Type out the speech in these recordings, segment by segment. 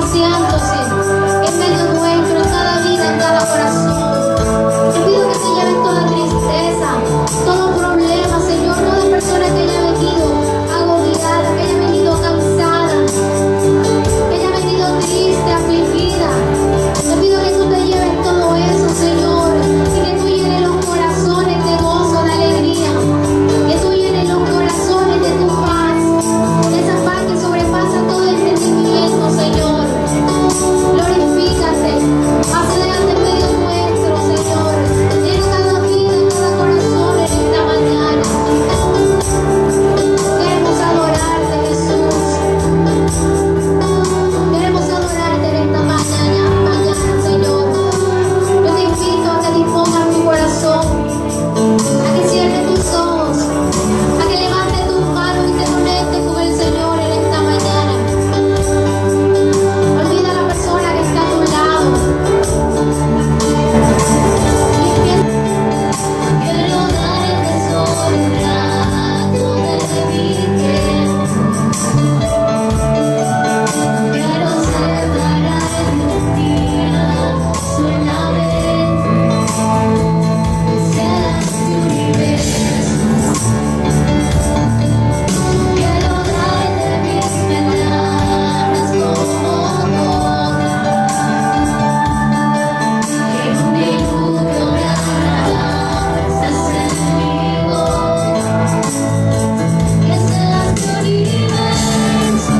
pronunciándose en medio nuestro, en cada vida, en cada corazón. Te pido que se lleven toda tristeza, todo problema, Señor, toda persona que haya venido agobiada, que haya venido cansada, que haya venido triste, afligida. Te pido que tú te lleves todo eso, Señor, y que tú llenes los corazones de gozo, de alegría, que tú llenes los corazones de tu paz, de esa paz que sobrepasa todo entendimiento, Señor. Glorifícate, paséate en medio nuestro, Señor. Llena cada vida y cada corazón en esta mañana. Queremos adorarte, Jesús. Queremos adorarte en esta mañana, Señor. Yo te invito a que dispongas tu corazón, a que cierres tus ojos, a que levantes tus manos y te conectes con el Señor en esta mañana. Olvida a la persona que está a tu lado. Quiero dar el tesoro grato de mi tiempo. Quiero separar tu día solamente. Seas mi universo. Quiero darte mis palabras como todas. En un diluvio de alabanzas en mi voz. Que seas mi universo.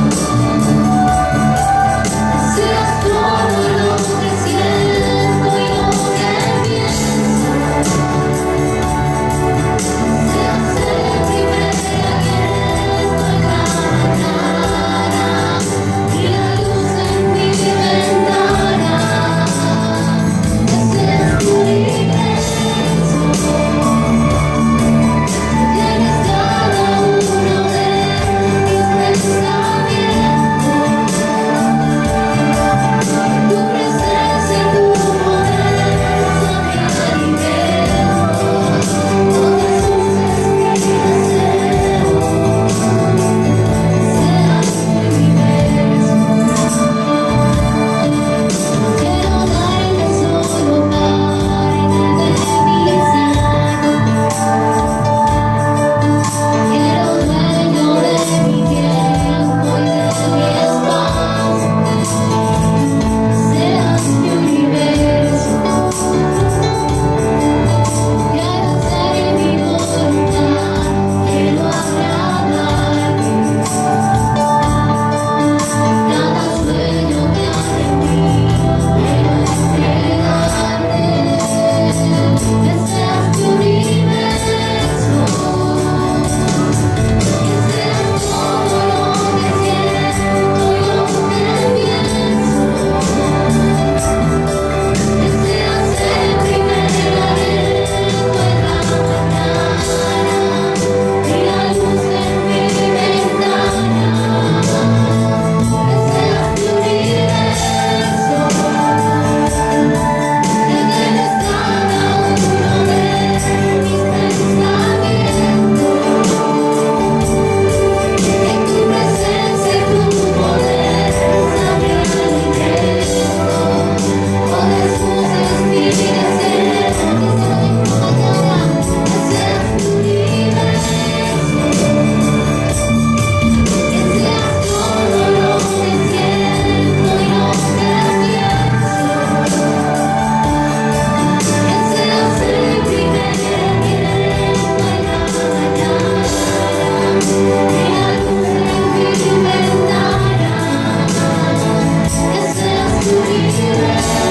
Seas todo lo que siento y lo que pienso. Seas el primer aliento en cada mañana y la luz en mi ventana. Que seas mi universo. Tienes cada uno de mis pensamientos. Tu presencia y tu poder son mi alimento. Oh Jesús, es mi deseo. Seas mi universo. Quiero dar el tesoro parte de mis años. Quiero dueño de mi tiempo y de mi espacio. Seas mi universo. Quiero hacer mi voluntad, quiero agradarte. Cada sueño que hay en mí, quiero entregarte. Que seas mi universo. Que seas todo lo que siento y lo que pienso. Que seas el primer aliento en la mañana y la luz en mi ventana. Que seas mi universo. Que llenes cada uno de mis pensamientos. En tu presencia y tu poder sea mi alimento. Oh Jesús, es mi deseo. Que seas mi universo. Que seas todo lo que siento y lo que pienso. Que seas el primer aliento en la mañana y la luz en mi ventana. Que seas mi universo.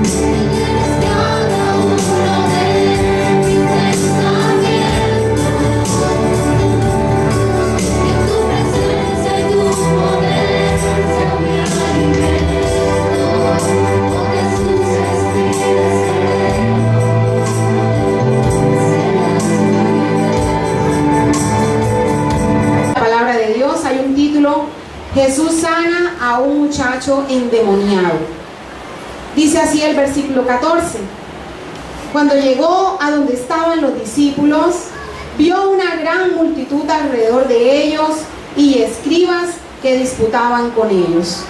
Que llenes cada uno de mis pensamientos. Que tu presencia y tu poder sea mi alimento. Oh Jesús, es mi deseo. Seas mi universo. La palabra de Dios hay un título: Jesús sana a un muchacho endemoniado. Dice así el versículo 14: Cuando llegó a donde estaban los discípulos, vio una gran multitud alrededor de ellos y escribas que disputaban con ellos.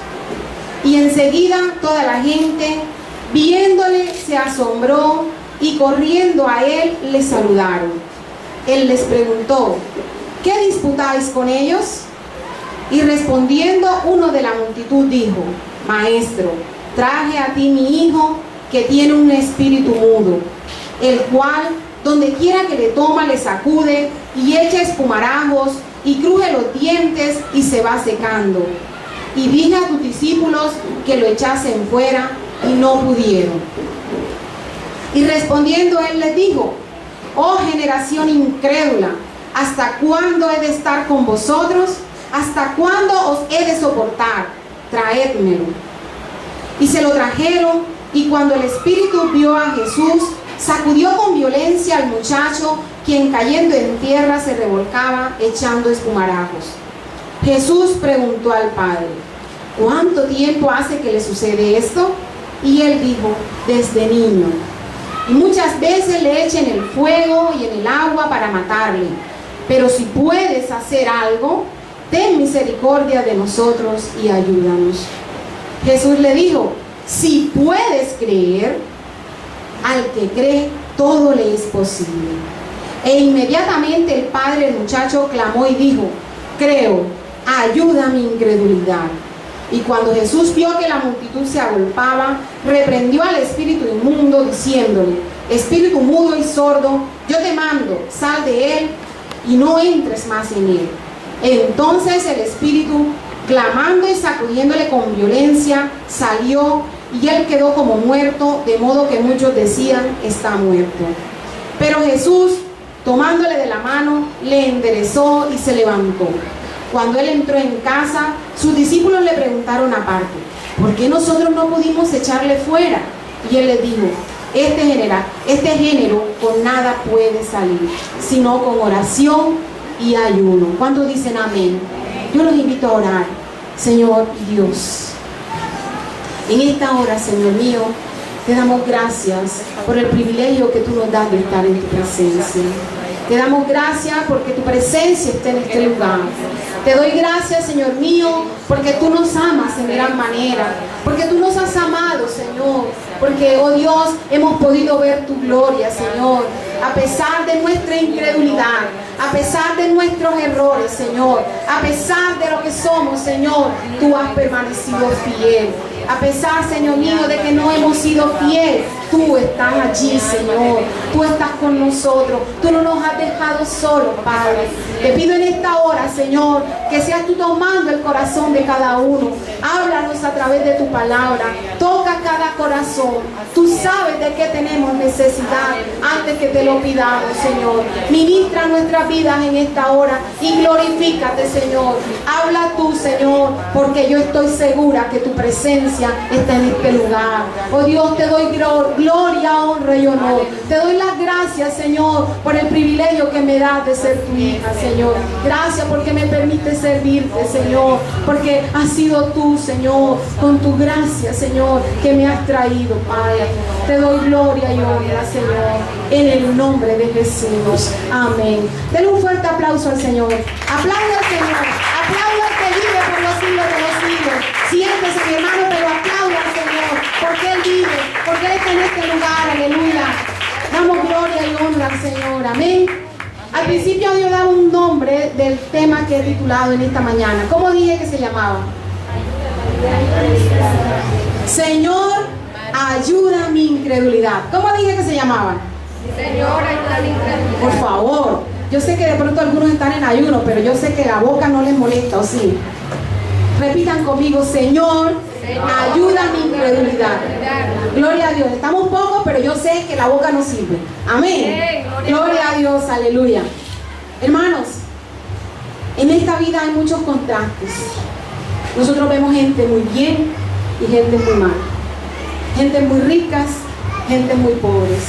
Y enseguida toda la gente, viéndole, se asombró y corriendo a él le saludaron. Él les preguntó: ¿qué disputáis con ellos? Y respondiendo uno de la multitud dijo: Maestro, traje a ti mi hijo que tiene un espíritu mudo, el cual donde quiera que le toma le sacude y echa espumarajos y cruje los dientes y se va secando. Y dije a tus discípulos que lo echasen fuera y no pudieron. Y respondiendo él les dijo: oh generación incrédula, ¿hasta cuándo he de estar con vosotros? ¿Hasta cuándo os he de soportar? Traédmelo. Y se lo trajeron, y cuando el espíritu vio a Jesús, sacudió con violencia al muchacho, quien cayendo en tierra se revolcaba echando espumarajos. Jesús preguntó al padre: ¿cuánto tiempo hace que le sucede esto? Y él dijo: desde niño. Y muchas veces le echa en el fuego y en el agua para matarle. Pero si puedes hacer algo, ten misericordia de nosotros y ayúdanos. Jesús le dijo: si puedes creer, al que cree todo le es posible. E inmediatamente el padre del muchacho clamó y dijo: creo, ayuda a mi incredulidad. Y cuando Jesús vio que la multitud se agolpaba, reprendió al espíritu inmundo, diciéndole: espíritu mudo y sordo, yo te mando, sal de él y no entres más en él. Entonces el espíritu, clamando y sacudiéndole con violencia, salió, y él quedó como muerto, de modo que muchos decían: está muerto. Pero Jesús, tomándole de la mano, le enderezó y se levantó. Cuando él entró en casa, sus discípulos le preguntaron aparte: ¿por qué nosotros no pudimos echarle fuera? Y él les dijo: este género con nada puede salir, sino con oración y ayuno. ¿Cuántos dicen amén? Yo los invito a orar. Señor Dios, en esta hora, Señor mío, te damos gracias por el privilegio que tú nos das de estar en tu presencia. Te damos gracias porque tu presencia está en este lugar. Te doy gracias, Señor mío, porque tú nos amas en gran manera, porque tú nos has amado, Señor, porque, oh Dios, hemos podido ver tu gloria, Señor, a pesar de nuestra incredulidad, a pesar de nuestros errores, Señor, a pesar de lo que somos, Señor, tú has permanecido fiel. A pesar, Señor mío, de que no hemos sido fieles, tú estás allí, Señor. Tú estás con nosotros. Tú no nos has dejado solos, Padre. Te pido en esta hora, Señor, que seas tú tomando el corazón de cada uno. Háblanos a través de tu palabra. Toca cada corazón. Tú sabes de qué tenemos necesidad antes que te lo pidamos, Señor. Ministra nuestras vidas en esta hora y glorifícate, Señor. Habla tú, Señor, porque yo estoy segura que tu presencia está en este lugar. Oh Dios, te doy gloria, honra y honor. Te doy las gracias, Señor, por el privilegio que me das de ser tu hija, Señor. Gracias porque me permite servirte, Señor, porque has sido tú, Señor, con tu gracia, Señor, que me has traído, Padre. Te doy gloria y honra, Señor, en el nombre de Jesús. Amén. Denle un fuerte aplauso al Señor. Aplauda al Señor. Aplauda al que vive por los siglos de los siglos. Siéntese, mi hermano, pero aplauda al Señor, porque Él vive, porque Él está en este lugar. Aleluya. Damos gloria y honra al Señor. Amén. Al principio yo daba un nombre del tema que he titulado en esta mañana. ¿Cómo dije que se llamaba? Señor, ayuda mi incredulidad. ¿Cómo dije que se llamaba? Señor, ayuda mi incredulidad. Por favor. Yo sé que de pronto algunos están en ayuno, pero yo sé que la boca no les molesta, ¿o sí? Repitan conmigo: Señor, ayuda mi incredulidad. Gloria a Dios. Estamos pocos, pero yo sé que la boca no sirve. Amén. Gloria a Dios, aleluya. Hermanos, en esta vida hay muchos contrastes. Nosotros vemos gente muy bien y gente muy mal. Gente muy ricas, gente muy pobres.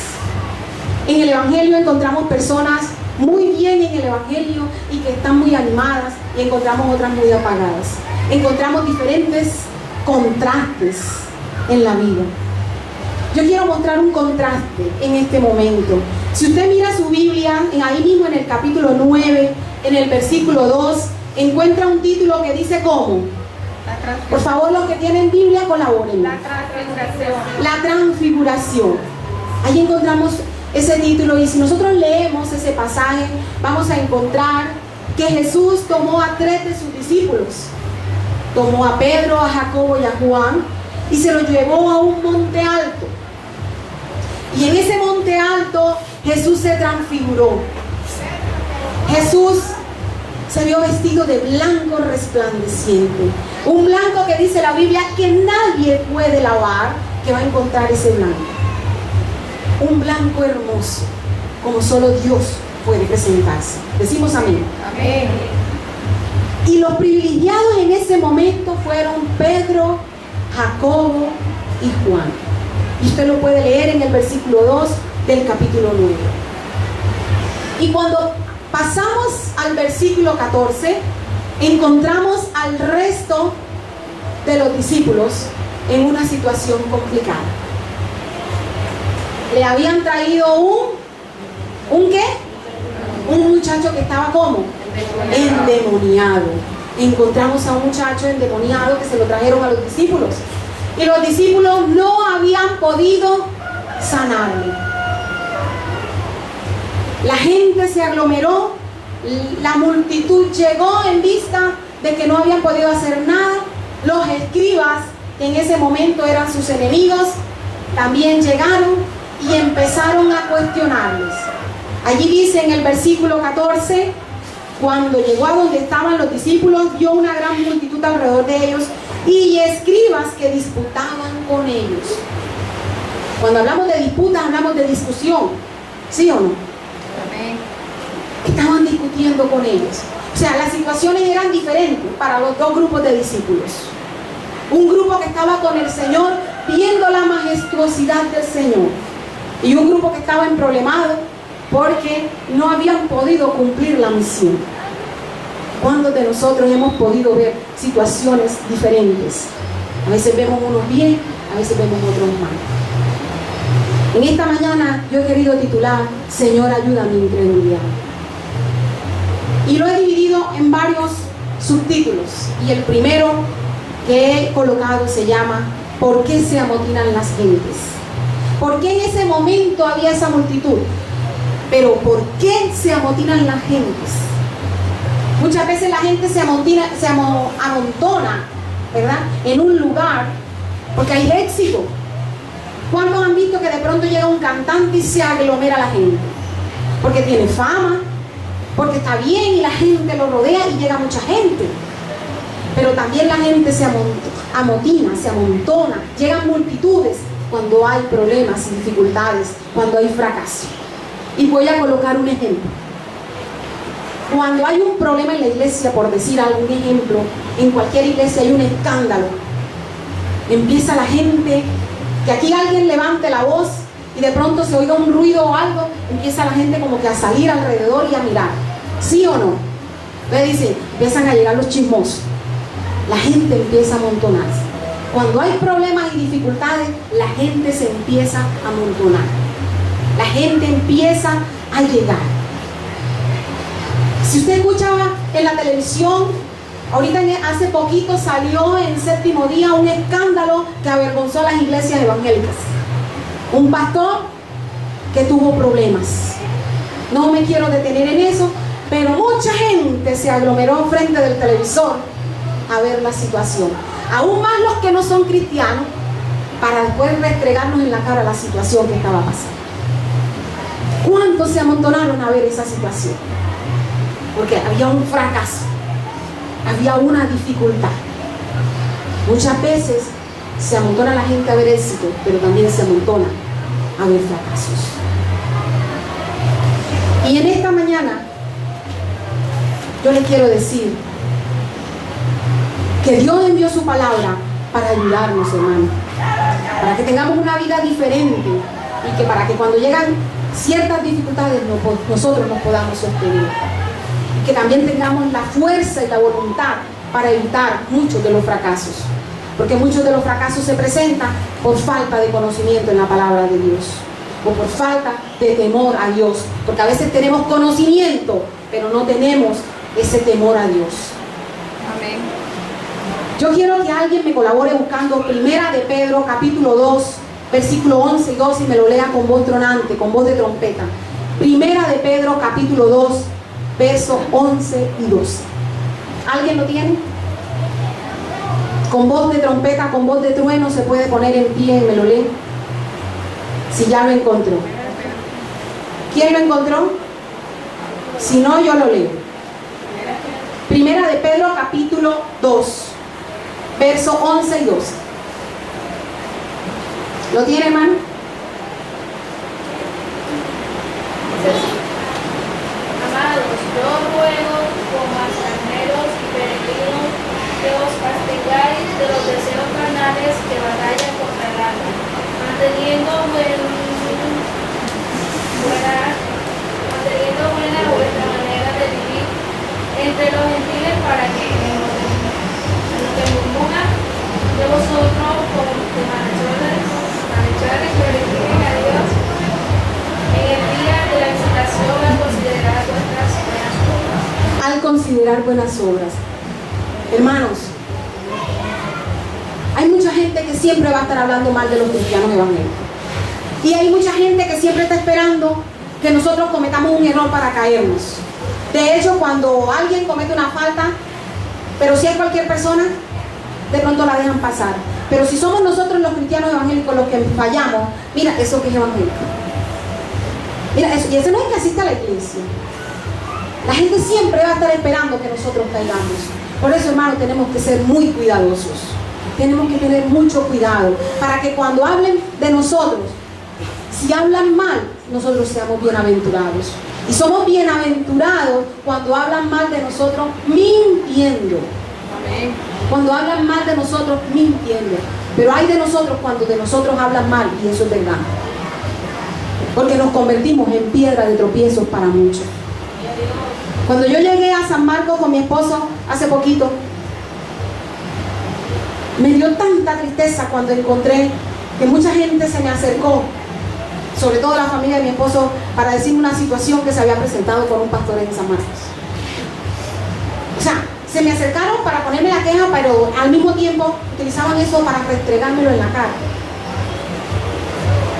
En el Evangelio encontramos personas muy bien en el Evangelio y que están muy animadas, y encontramos otras muy apagadas. Encontramos diferentes contrastes en la vida. Yo quiero mostrar un contraste en este momento. Si usted mira su Biblia, ahí mismo en el capítulo 9, en el versículo 2, encuentra un título que dice ¿cómo? Por favor, los que tienen Biblia, colaboren. La transfiguración. La transfiguración. Ahí encontramos ese título, y si nosotros leemos ese pasaje, vamos a encontrar que Jesús tomó a 3 de sus discípulos. Tomó a Pedro, a Jacobo y a Juan y se los llevó a un monte alto. Y en ese monte alto Jesús se transfiguró. Jesús se vio vestido de blanco resplandeciente. Un blanco que dice la Biblia que nadie puede lavar, que va a encontrar ese blanco. Un blanco hermoso, como solo Dios puede presentarse. Decimos amén. Amén. Y los privilegiados en ese momento fueron Pedro, Jacobo y Juan. Y usted lo puede leer en el versículo 2 del capítulo 9. Y cuando pasamos al versículo 14, encontramos al resto de los discípulos en una situación complicada. Le habían traído ¿un qué? Un muchacho que estaba ¿cómo? Endemoniado. Encontramos a un muchacho endemoniado que se lo trajeron a los discípulos. Y los discípulos no habían podido sanarle. La gente se aglomeró, la multitud llegó en vista de que no habían podido hacer nada. Los escribas, que en ese momento eran sus enemigos, también llegaron y empezaron a cuestionarles. Allí dice en el versículo 14, cuando llegó a donde estaban los discípulos, vio una gran multitud alrededor de ellos y escribas que disputaban con ellos. Cuando hablamos de disputas, hablamos de discusión, ¿sí o no? Amén. Estaban discutiendo con ellos. O sea, las situaciones eran diferentes para los dos grupos de discípulos. Un grupo que estaba con el Señor, viendo la majestuosidad del Señor, y un grupo que estaba emproblemado porque no habían podido cumplir la misión. ¿Cuántos de nosotros hemos podido ver situaciones diferentes? A veces vemos unos bien, a veces vemos otros mal. En esta mañana yo he querido titular Señor, ayuda a mi incredulidad. Y lo he dividido en varios subtítulos. Y el primero que he colocado se llama ¿por qué se amotinan las gentes? ¿Por qué en ese momento había esa multitud? Pero ¿por qué se amotinan las gentes? Muchas veces la gente se amontona, ¿verdad? En un lugar porque hay éxito. ¿Cuántos han visto que de pronto llega un cantante y se aglomera la gente? Porque tiene fama, porque está bien y la gente lo rodea y llega mucha gente. Pero también la gente se amotina, se amontona, llegan multitudes cuando hay problemas y dificultades, cuando hay fracaso. Y voy a colocar un ejemplo. Cuando hay un problema en la iglesia, por decir algún ejemplo, en cualquier iglesia hay un escándalo. Empieza la gente, que aquí alguien levante la voz y de pronto se oiga un ruido o algo, empieza la gente como que a salir alrededor y a mirar. ¿Sí o no? Entonces dice, empiezan a llegar los chismosos. La gente empieza a amontonarse. Cuando hay problemas y dificultades, la gente se empieza a amontonar. La gente empieza a llegar. Si usted escuchaba en la televisión, ahorita hace poquito salió en Séptimo Día un escándalo que avergonzó a las iglesias evangélicas. Un pastor que tuvo problemas. No me quiero detener en eso, pero mucha gente se aglomeró frente del televisor a ver la situación. Aún más los que no son cristianos, para después restregarnos en la cara la situación que estaba pasando. ¿Cuántos se amontonaron a ver esa situación? Porque había un fracaso, había una dificultad. Muchas veces se amontona la gente a ver éxito, pero también se amontona a ver fracasos. Y en esta mañana yo les quiero decir que Dios envió su palabra para ayudarnos, hermano, para que tengamos una vida diferente y que para que cuando llegan ciertas dificultades nosotros nos podamos sostener, y que también tengamos la fuerza y la voluntad para evitar muchos de los fracasos, porque muchos de los fracasos se presentan por falta de conocimiento en la palabra de Dios, o por falta de temor a Dios, porque a veces tenemos conocimiento pero no tenemos ese temor a Dios. Amén. Yo quiero que alguien me colabore buscando Primera de Pedro, capítulo 2, versículo 11 y 12, y me lo lea con voz tronante, con voz de trompeta. Primera de Pedro, capítulo 2, versos 11 y 12. ¿Alguien lo tiene? Con voz de trompeta, con voz de trueno, se puede poner en pie y me lo lee. Si ya lo encontró. ¿Quién lo encontró? Si no, yo lo leo. Primera de Pedro, capítulo 2, versos 11 y 12. ¿Lo tiene, hermano? Amados, yo ruego como a extranjeros y peregrinos que os abstengáis de los deseos carnales que batallan contra el alma, manteniendo buena vuestra manera de vivir entre los gentiles, para que en lo que murmuran de vosotros como de malhechores glorifiquen a Dios en el día de la visitación al considerar vuestras buenas obras. Al considerar buenas obras. Hermanos, hay mucha gente que siempre va a estar hablando mal de los cristianos evangélicos. Y hay mucha gente que siempre está esperando que nosotros cometamos un error para caernos. De hecho, cuando alguien comete una falta, pero si es cualquier persona, de pronto la dejan pasar. Pero si somos nosotros los cristianos evangélicos los que fallamos, mira, eso que es evangélico. Mira, eso, y eso no es que asista a la iglesia. La gente siempre va a estar esperando que nosotros caigamos. Por eso, hermano, tenemos que ser muy cuidadosos. Tenemos que tener mucho cuidado para que cuando hablen de nosotros, si hablan mal, nosotros seamos bienaventurados. Y somos bienaventurados cuando hablan mal de nosotros mintiendo. Amén. Cuando hablan mal de nosotros mintiendo. Pero hay de nosotros cuando de nosotros hablan mal, y eso es verdad. Porque nos convertimos en piedra de tropiezos para muchos. Cuando yo llegué a San Marcos con mi esposo hace poquito, me dio tanta tristeza cuando encontré que mucha gente se me acercó, sobre todo la familia de mi esposo, para decirme una situación que se había presentado con un pastor en San Marcos. O sea, se me acercaron para ponerme la queja, pero al mismo tiempo utilizaban eso para restregármelo en la cara.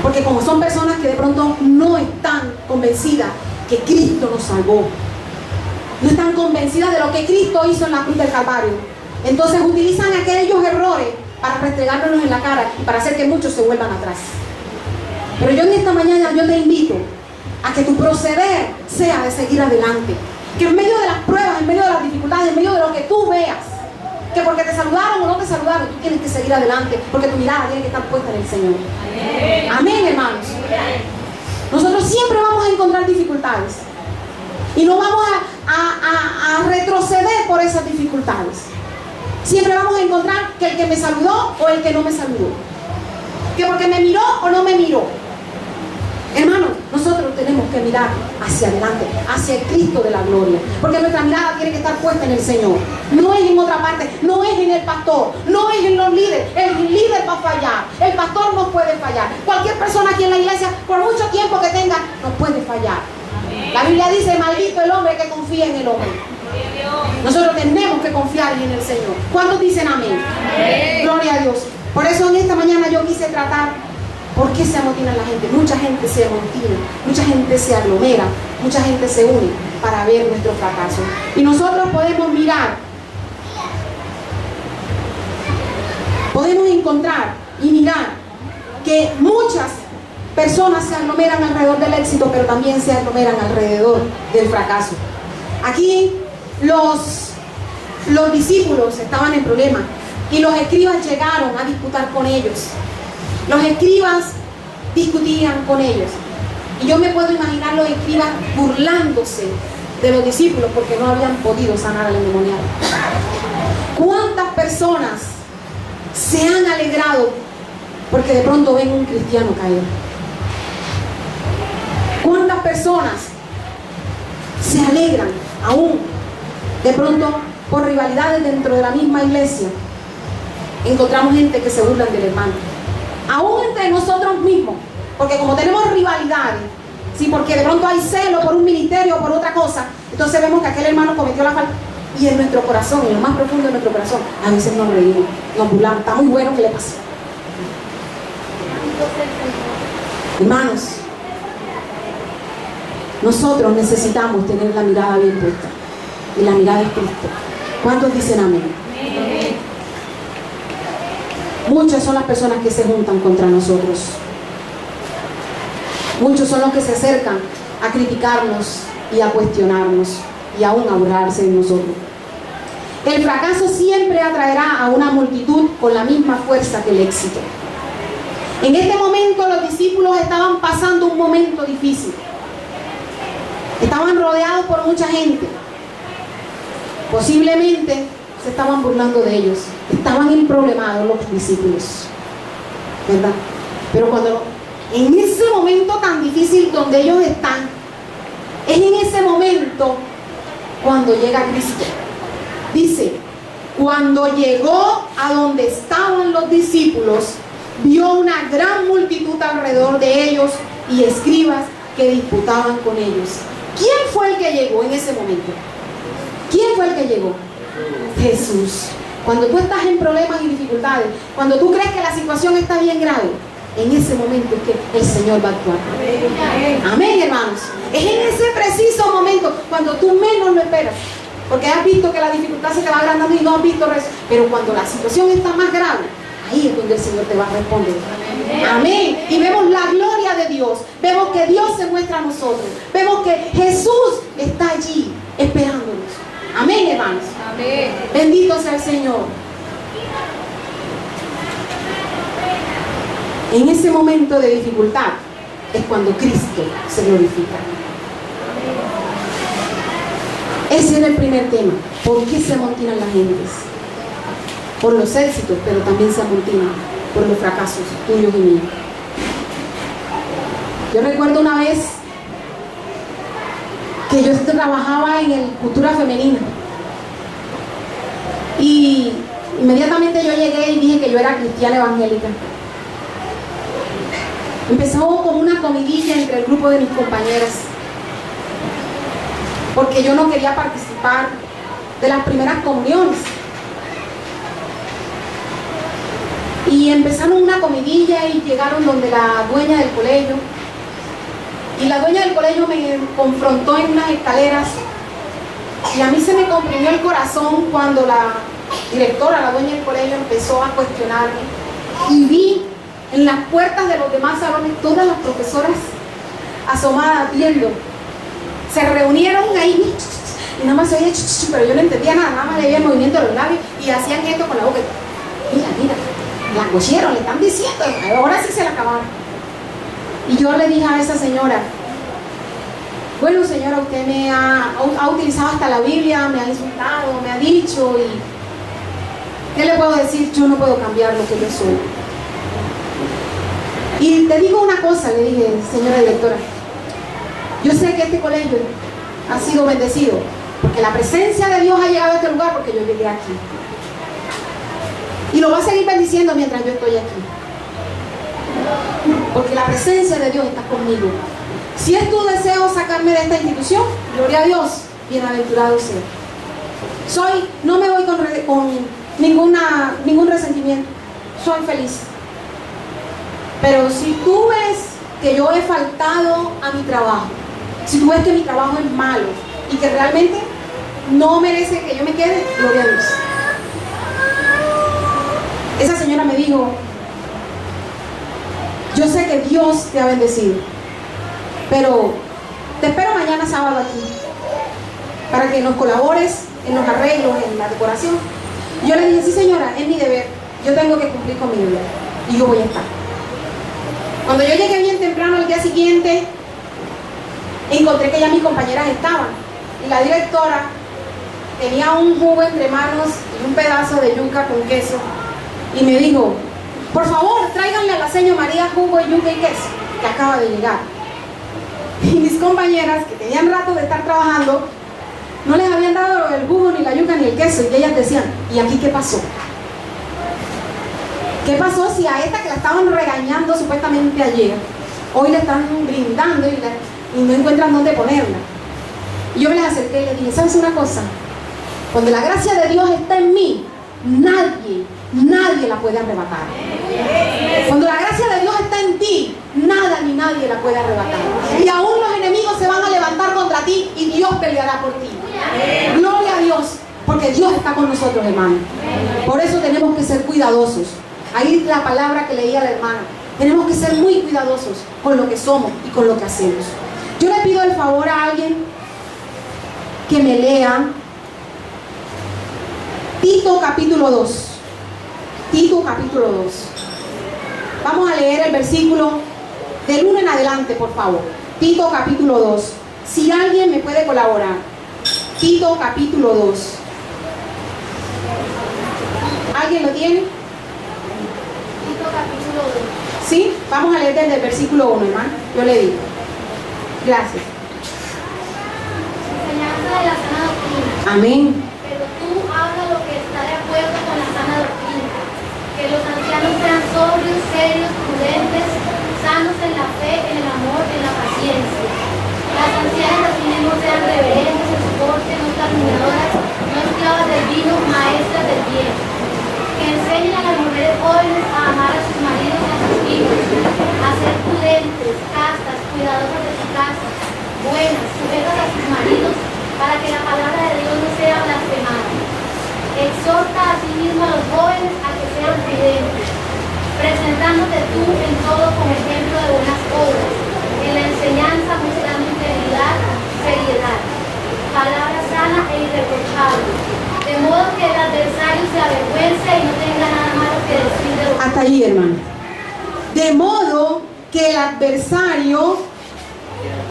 Porque como son personas que de pronto no están convencidas que Cristo nos salvó, no están convencidas de lo que Cristo hizo en la cruz del Calvario, entonces utilizan aquellos errores para restregármelos en la cara y para hacer que muchos se vuelvan atrás. Pero yo en esta mañana yo te invito a que tu proceder sea de seguir adelante. Que en medio de las pruebas, en medio de las dificultades, en medio de lo que tú veas, que porque te saludaron o no te saludaron, tú tienes que seguir adelante, porque tu mirada tiene que estar puesta en el Señor. Amén, amén, hermanos. Nosotros siempre vamos a encontrar dificultades y no vamos a retroceder por esas dificultades. Siempre vamos a encontrar que el que me saludó o el que no me saludó, que porque me miró o no me miró. Hermanos, nosotros tenemos que mirar hacia adelante, hacia el Cristo de la gloria, porque nuestra mirada tiene que estar puesta en el Señor. No es en otra parte, no es en el pastor, no es en los líderes. El líder va a fallar, el pastor no puede fallar. Cualquier persona aquí en la iglesia, por mucho tiempo que tenga, no puede fallar. La Biblia dice, maldito el hombre que confía en el hombre. Nosotros tenemos que confiar en el Señor. ¿Cuántos dicen amén? Amén. Gloria a Dios. Por eso en esta mañana yo quise tratar por qué se amotina la gente. Mucha gente se amotina, mucha gente se aglomera, mucha gente se une para ver nuestro fracaso. Y nosotros podemos mirar, podemos encontrar y mirar que muchas personas se aglomeran alrededor del éxito, pero también se aglomeran alrededor del fracaso. Aquí los discípulos estaban en problemas y los escribas llegaron a disputar con ellos. Los escribas discutían con ellos. Y yo me puedo imaginar los escribas burlándose de los discípulos porque no habían podido sanar al endemoniado. ¿Cuántas personas se han alegrado porque de pronto ven un cristiano caer? ¿Cuántas personas se alegran aún de pronto por rivalidades dentro de la misma iglesia? Encontramos gente que se burlan del hermano, aún entre nosotros mismos, porque como tenemos rivalidades, ¿sí? Porque de pronto hay celo por un ministerio o por otra cosa, entonces vemos que aquel hermano cometió la falta Y en nuestro corazón, en lo más profundo de nuestro corazón, a veces nos reímos, nos burlamos. Está muy bueno, ¿qué le pasó? Hermanos, nosotros necesitamos tener la mirada bien puesta. Y la mirada es Cristo. ¿Cuántos dicen amén? Amén. Muchas son las personas que se juntan contra nosotros. Muchos son los que se acercan a criticarnos y a cuestionarnos y aún a burlarse de nosotros. El fracaso siempre atraerá a una multitud con la misma fuerza que el éxito. En este momento los discípulos estaban pasando un momento difícil. Estaban rodeados por mucha gente. Posiblemente se estaban burlando de ellos. Estaban emproblemados los discípulos, ¿verdad? Pero cuando en ese momento tan difícil donde ellos están, es en ese momento cuando llega Cristo. Dice, cuando llegó a donde estaban los discípulos, vio una gran multitud alrededor de ellos y escribas que disputaban con ellos. ¿Quién fue el que llegó en ese momento? ¿Quién fue el que llegó? Jesús. Cuando tú estás en problemas y dificultades, cuando tú crees que la situación está bien grave, en ese momento es que el Señor va a actuar. Amén, hermanos. Es en ese preciso momento cuando tú menos lo esperas. Porque has visto que la dificultad se te va agrandando y no has visto eso. Pero cuando la situación está más grave, ahí es donde el Señor te va a responder. Amén. Y vemos la gloria de Dios. Vemos que Dios se muestra a nosotros. Vemos que Jesús está allí esperándonos. Amén, hermanos. Amén. Bendito sea el Señor. En ese momento de dificultad es cuando Cristo se glorifica. Ese era el primer tema. ¿Por qué se amontinan las gentes? Por los éxitos, pero también se amontinan por los fracasos tuyos y míos. Yo recuerdo una vez que yo trabajaba en el cultura femenina y inmediatamente yo llegué y dije que yo era cristiana evangélica. Empezó como una comidilla entre el grupo de mis compañeras porque yo no quería participar de las primeras comuniones. Y empezaron una comidilla y llegaron donde la dueña del colegio. Y la dueña del colegio me confrontó en unas escaleras. Y a mí se me comprimió el corazón cuando la directora, la dueña del colegio, empezó a cuestionarme. Y vi en las puertas de los demás salones todas las profesoras asomadas viendo. Se reunieron ahí y nada más se oía pero yo no entendía nada más le veía el movimiento de los labios y hacían esto con la boca. Mira, mira, la cogieron, le están diciendo, ahora sí se la acabaron. Y yo le dije a esa señora, bueno señora, usted me ha utilizado hasta la Biblia, me ha insultado, me ha dicho, y ¿qué le puedo decir? Yo no puedo cambiar lo que yo soy. Y te digo una cosa, le dije, señora directora, yo sé que este colegio ha sido bendecido porque la presencia de Dios ha llegado a este lugar porque yo llegué aquí. Y lo va a seguir bendiciendo mientras yo estoy aquí. Porque la presencia de Dios está conmigo. Si es tu deseo sacarme de esta institución, gloria a Dios, bienaventurado sea. No me voy con ningún resentimiento. Soy feliz. Pero si tú ves que yo he faltado a mi trabajo, si tú ves que mi trabajo es malo y que realmente no merece que yo me quede, gloria a Dios. Esa señora me dijo, yo sé que Dios te ha bendecido, pero te espero mañana sábado aquí para que nos colabores en los arreglos, en la decoración. Y yo le dije, sí señora, es mi deber, yo tengo que cumplir con mi deber y yo voy a estar. Cuando yo llegué bien temprano al día siguiente, encontré que ya mis compañeras estaban y la directora tenía un jugo entre manos y un pedazo de yuca con queso y me dijo, por favor tráiganle a la señora María jugo y yuca y queso que acaba de llegar. Y mis compañeras que tenían rato de estar trabajando no les habían dado el jugo, ni la yuca, ni el queso, y ellas decían, ¿y aquí qué pasó? ¿Qué pasó si a esta que la estaban regañando supuestamente ayer, hoy le están brindando y no encuentran dónde ponerla? Y yo me les acerqué y les dije, ¿sabes una cosa? Cuando la gracia de Dios está en mí, nadie la puede arrebatar. Cuando la gracia de Dios está en ti, nada ni nadie la puede arrebatar. Y aún los enemigos se van a levantar contra ti y Dios peleará por ti. Gloria a Dios, porque Dios está con nosotros, hermano. Por eso tenemos que ser cuidadosos. Ahí la palabra que leía la hermana. Tenemos que ser muy cuidadosos con lo que somos y con lo que hacemos. Yo le pido el favor a alguien que me lea Tito capítulo 2. Tito capítulo 2. Vamos a leer el versículo del 1 en adelante, por favor. Tito capítulo 2. Si alguien me puede colaborar. Tito capítulo 2. ¿Alguien lo tiene? Tito capítulo 2. ¿Sí? Vamos a leer desde el versículo 1, hermano. Yo le digo. Gracias. Enseñanza de la sana doctrina. Amén. Pero tú habla lo que está de acuerdo con la sana doctrina. Que los ancianos sean sobrios, serios, prudentes, sanos en la fe, en el amor, en la paciencia. Las ancianas asimismo sean reverentes en su porte, no calumniadoras, no esclavas del vino, maestras del bien. Que enseñen a las mujeres jóvenes a amar a sus maridos y a sus hijos, a ser prudentes, castas, cuidadosas de su casa, buenas, sujetas a sus maridos, para que la palabra de Dios no sea blasfemada. Exhorta a sí mismo a los jóvenes a que sean prudentes, presentándote tú en todo como ejemplo de buenas obras, en la enseñanza mostrando integridad y seriedad, palabra sana e irreprochable, de modo que el adversario se avergüence y no tenga nada malo que decir de vosotros. Hasta allí, hermano. De modo que el adversario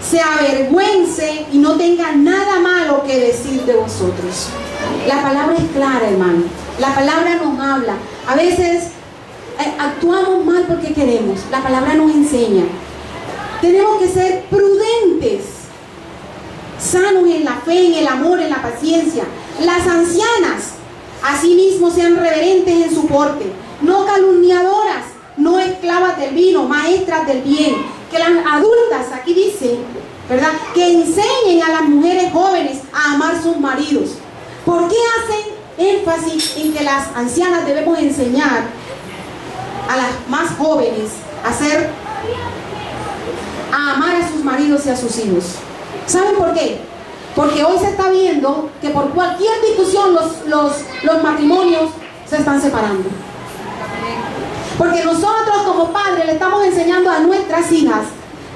se avergüence y no tenga nada malo que decir de vosotros. La palabra es clara, hermano. La palabra nos habla. A veces actuamos mal porque queremos. La palabra nos enseña. Tenemos que ser prudentes, sanos en la fe, en el amor, en la paciencia. Las ancianas, asimismo, sean reverentes en su porte, no calumniadoras, no esclavas del vino, maestras del bien. Que las adultas, aquí dice, ¿verdad?, que enseñen a las mujeres jóvenes a amar sus maridos. ¿Por qué hacen énfasis en que las ancianas debemos enseñar a las más jóvenes a amar a sus maridos y a sus hijos? ¿Saben por qué? Porque hoy se está viendo que por cualquier discusión los matrimonios se están separando. Porque nosotros como padres le estamos enseñando a nuestras hijas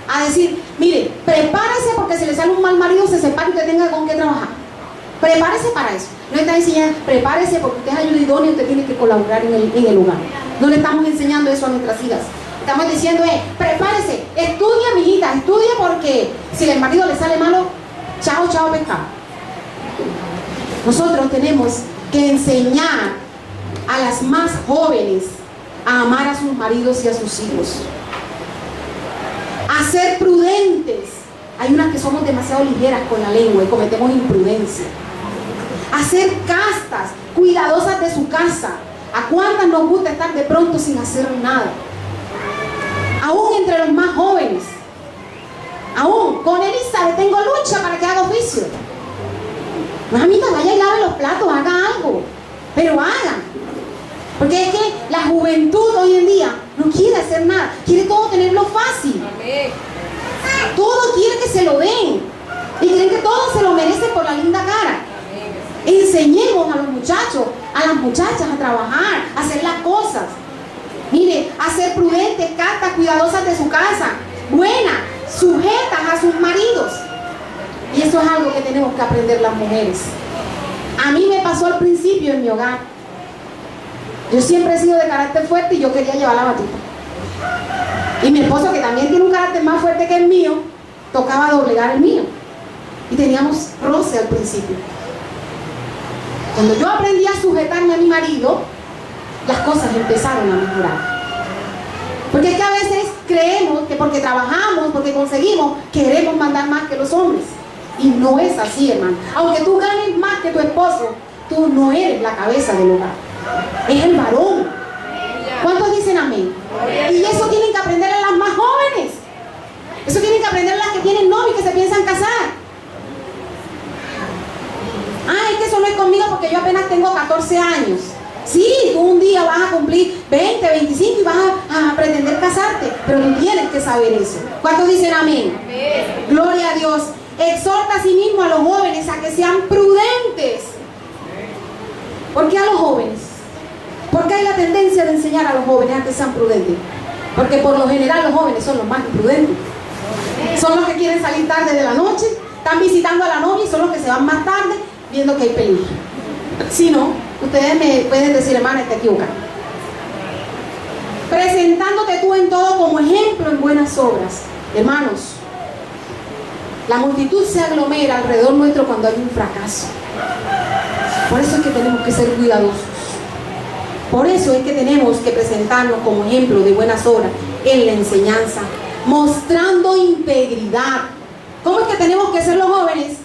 a decir, mire, prepárese porque si le sale un mal marido se separa y usted tenga con qué trabajar. Prepárese para eso. No está enseñando, prepárese porque usted es ayuda idónea y usted tiene que colaborar en el hogar. No le estamos enseñando eso a nuestras hijas. Estamos diciendo, prepárese, estudia, mijita, estudia porque si el marido le sale malo, chao, chao, pescado. Nosotros tenemos que enseñar a las más jóvenes a amar a sus maridos y a sus hijos, a ser prudentes. Hay unas que somos demasiado ligeras con la lengua y cometemos imprudencia. A ser castas, cuidadosas de su casa. ¿A cuántas nos gusta estar de pronto sin hacer nada? Aún entre los más jóvenes. Aún con Elisa le tengo lucha para que haga oficio. Mamita, vaya y lave los platos, haga algo. Pero hagan. Porque es que la juventud hoy en día no quiere hacer nada, quiere todo tenerlo fácil. Amén. Todo quiere que se lo den. Y creen que todo se lo merece por la linda cara. Amén. Enseñemos a los muchachos, a las muchachas a trabajar, a hacer las cosas. Mire, a ser prudentes, castas, cuidadosas de su casa, buenas, sujetas a sus maridos. Y eso es algo que tenemos que aprender las mujeres. A mí me pasó al principio en mi hogar. Yo siempre he sido de carácter fuerte y yo quería llevar la batuta. Y mi esposo, que también tiene un carácter más fuerte que el mío, tocaba doblegar el mío. Y teníamos roce al principio. Cuando yo aprendí a sujetarme a mi marido, las cosas empezaron a mejorar. Porque es que a veces creemos que porque trabajamos, porque conseguimos, queremos mandar más que los hombres. Y no es así, hermano. Aunque tú ganes más que tu esposo, tú no eres la cabeza del hogar. Es el varón. ¿Cuántos dicen amén? Y eso tienen que aprender a las más jóvenes. Eso tienen que aprender las que tienen novio y que se piensan casar. Es que eso no es conmigo porque tengo 14 años. Sí, tú un día vas a cumplir 20, 25 y vas a pretender casarte, pero tú tienes que saber eso. ¿Cuántos dicen amén? Amén. Gloria a Dios. Exhorta a sí mismo a los jóvenes a que sean prudentes. ¿Por qué a los jóvenes? ¿Por qué hay la tendencia de enseñar a los jóvenes a que sean prudentes? Porque por lo general los jóvenes son los más imprudentes. Son los que quieren salir tarde de la noche, están visitando a la novia y son los que se van más tarde viendo que hay peligro. Si no, ustedes me pueden decir, hermana, te equivocas. Presentándote tú en todo como ejemplo en buenas obras. Hermanos, la multitud se aglomera alrededor nuestro cuando hay un fracaso. Por eso es que tenemos que ser cuidadosos. Por eso es que tenemos que presentarnos como ejemplo de buenas obras en la enseñanza, mostrando integridad. ¿Cómo es que tenemos que ser los jóvenes?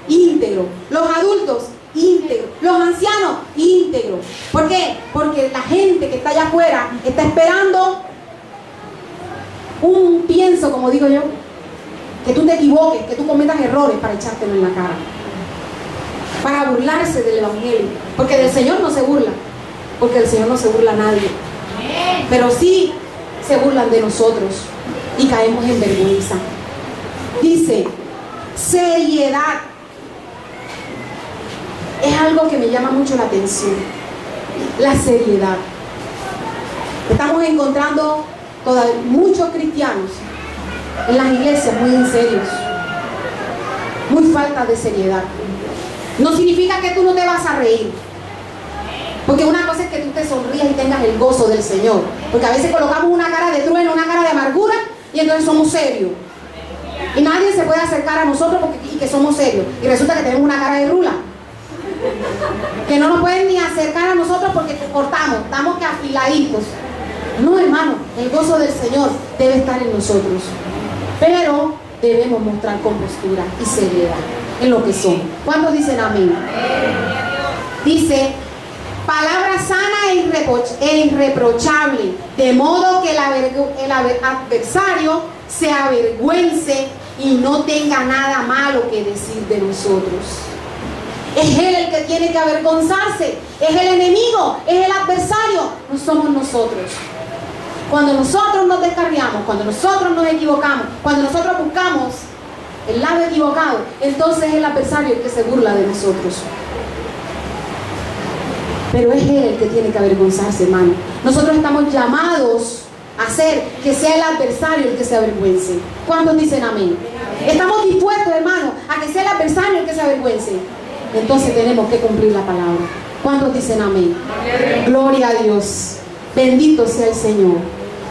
Íntegros. Los adultos, íntegros. Los ancianos, íntegros. ¿Por qué? Porque la gente que está allá afuera está esperando un pienso, como digo yo, que tú te equivoques, que tú cometas errores para echártelo en la cara, para burlarse del evangelio, porque del Señor no se burla, porque del Señor no se burla nadie, pero sí se burlan de nosotros y caemos en vergüenza. Dice, seriedad. Es algo que me llama mucho la atención, la seriedad. Estamos encontrando muchos cristianos en las iglesias muy en serios, muy falta de seriedad. No significa que tú no te vas a reír, porque una cosa es que tú te sonrías y tengas el gozo del Señor, porque a veces colocamos una cara de trueno, una cara de amargura y entonces somos serios y nadie se puede acercar a nosotros y que somos serios y resulta que tenemos una cara de rula, que no nos pueden ni acercar a nosotros porque cortamos, estamos que afiladitos. No, hermano, el gozo del Señor debe estar en nosotros, pero debemos mostrar compostura y seriedad en lo que somos. ¿Cuántos dicen amén? Dice, palabra sana e irreprochable, de modo que el adversario se avergüence y no tenga nada malo que decir de nosotros. Es Él el que tiene que avergonzarse, es el enemigo, es el adversario, no somos nosotros. Cuando nosotros nos descarriamos, cuando nosotros nos equivocamos, cuando nosotros buscamos el lado equivocado, entonces es el adversario el que se burla de nosotros. Pero es Él el que tiene que avergonzarse, hermano. Nosotros estamos llamados a hacer que sea el adversario el que se avergüence. ¿Cuántos dicen amén? Estamos dispuestos, hermano, a que sea el adversario el que se avergüence. Entonces tenemos que cumplir la palabra. ¿Cuántos dicen amén? Gloria a Dios. Bendito sea el Señor.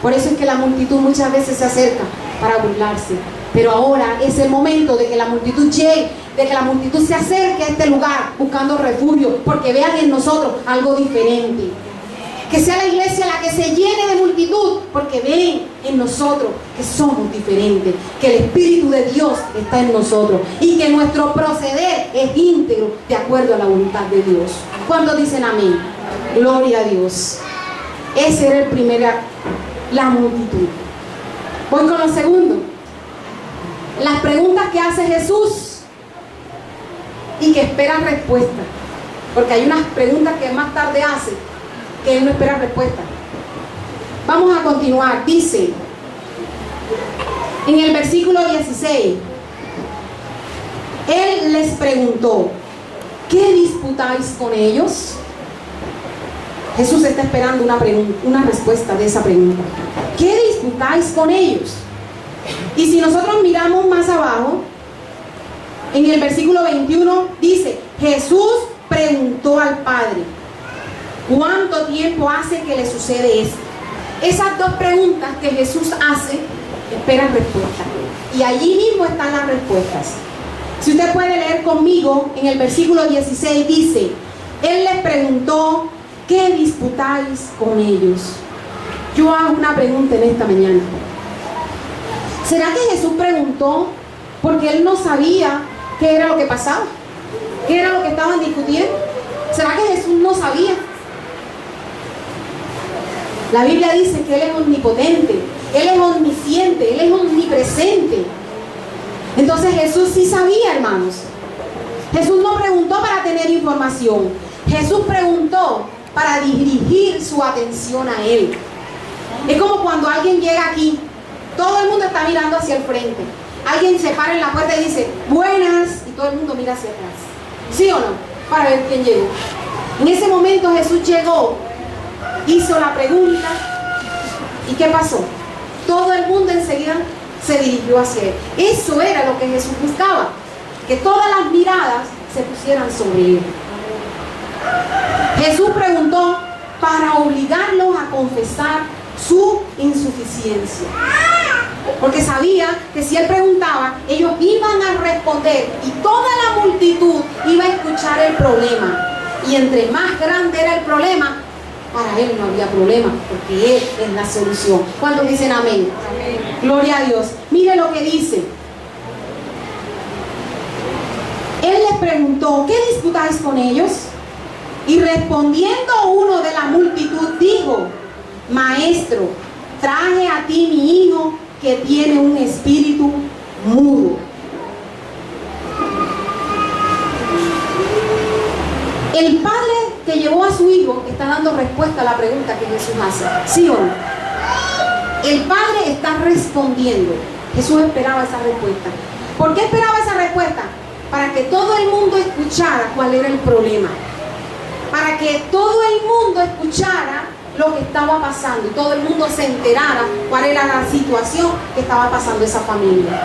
Por eso es que la multitud muchas veces se acerca para burlarse. Pero ahora es el momento de que la multitud llegue, de que la multitud se acerque a este lugar buscando refugio, porque vean en nosotros algo diferente. Que sea la iglesia la que se llene de multitud, porque ven en nosotros que somos diferentes, que el Espíritu de Dios está en nosotros y que nuestro proceder es íntegro de acuerdo a la voluntad de Dios. ¿Cuántos dicen amén? Gloria a Dios. Ese era el primero, la multitud. Voy con lo segundo. Las preguntas que hace Jesús y que esperan respuesta. Porque hay unas preguntas que más tarde hace que Él no espera respuesta. Vamos a continuar. Dice en el versículo 16, Él les preguntó, ¿qué disputáis con ellos? Jesús está esperando una respuesta de esa pregunta. ¿Qué disputáis con ellos? Y si nosotros miramos más abajo, en el versículo 21 dice, Jesús preguntó al Padre, ¿cuánto tiempo hace que le sucede esto? Esas dos preguntas que Jesús hace esperan respuesta. Y allí mismo están las respuestas. Si usted puede leer conmigo, en el versículo 16 dice, Él les preguntó, ¿qué disputáis con ellos? Yo hago una pregunta en esta mañana. ¿Será que Jesús preguntó porque Él no sabía qué era lo que pasaba? ¿Qué era lo que estaban discutiendo? ¿Será que Jesús no sabía? La Biblia dice que Él es omnipotente, Él es omnisciente, Él es omnipresente. Entonces Jesús sí sabía, hermanos. Jesús no preguntó para tener información. Jesús preguntó para dirigir su atención a Él. Es como cuando alguien llega aquí, todo el mundo está mirando hacia el frente. Alguien se para en la puerta y dice, buenas, y todo el mundo mira hacia atrás. ¿Sí o no? Para ver quién llegó. En ese momento Jesús llegó, hizo la pregunta, ¿y qué pasó? Todo el mundo enseguida se dirigió hacia Él. Eso era lo que Jesús buscaba, que todas las miradas se pusieran sobre Él. Jesús preguntó para obligarlos a confesar su insuficiencia, porque sabía que si Él preguntaba, ellos iban a responder y toda la multitud iba a escuchar el problema, y entre más grande era el problema, para Él no había problema, porque Él es la solución. ¿Cuántos dicen amén? Amén. Gloria a Dios. Mire lo que dice. Él les preguntó, ¿qué disputáis con ellos? Y respondiendo uno de la multitud dijo, Maestro, traje a ti mi hijo que tiene un espíritu mudo. El padre que llevó a su hijo está dando respuesta a la pregunta que Jesús hace. ¿Sí o no? El padre está respondiendo. Jesús esperaba esa respuesta. ¿Por qué esperaba esa respuesta? Para que todo el mundo escuchara cuál era el problema. Para que todo el mundo escuchara lo que estaba pasando y todo el mundo se enterara cuál era la situación que estaba pasando esa familia.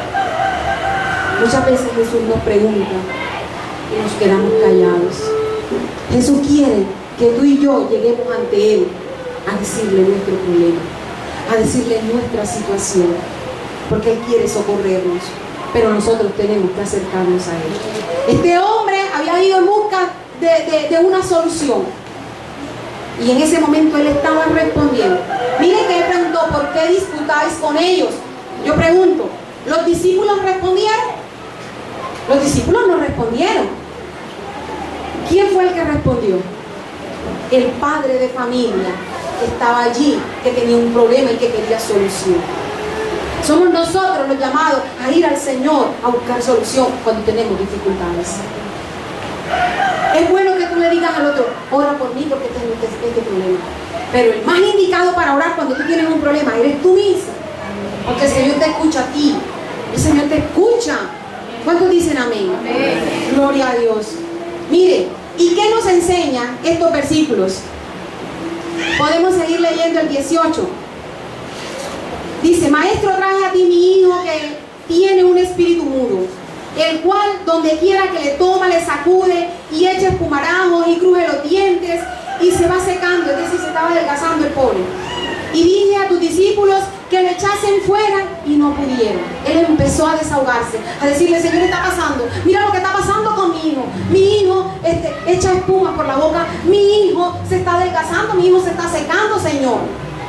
Muchas veces Jesús nos pregunta y nos quedamos callados. Jesús quiere que tú y yo lleguemos ante Él a decirle nuestro problema, a decirle nuestra situación, porque Él quiere socorrernos, pero nosotros tenemos que acercarnos a Él. Este hombre había ido en busca de una solución, y en ese momento Él estaba respondiendo. Miren que Él preguntó, ¿por qué disputáis con ellos? Yo pregunto, ¿los discípulos respondieron? Los discípulos no respondieron. ¿Quién fue el que respondió? El padre de familia que estaba allí, que tenía un problema y que quería solución. Somos nosotros los llamados a ir al Señor a buscar solución cuando tenemos dificultades. Es bueno que tú le digas al otro, ora por mí porque tengo este problema. Pero el más indicado para orar cuando tú tienes un problema eres tú mismo. Porque el Señor te escucha a ti. El Señor te escucha. ¿Cuántos dicen amén? Amén. Gloria a Dios. Mire, ¿y qué nos enseñan estos versículos? Podemos seguir leyendo el 18. Dice, Maestro, traje a ti mi hijo que tiene un espíritu mudo, el cual donde quiera que le toma, le sacude y echa espumarajos y cruje los dientes y se va secando, es decir, se estaba adelgazando el pobre. Y dije a tus discípulos que lo echasen fuera y no pudieron. Él empezó a desahogarse, a decirle, Señor, ¿qué está pasando? Mira lo que está pasando con mi hijo. Mi hijo echa espuma por la boca. Mi hijo se está adelgazando, mi hijo se está secando, Señor.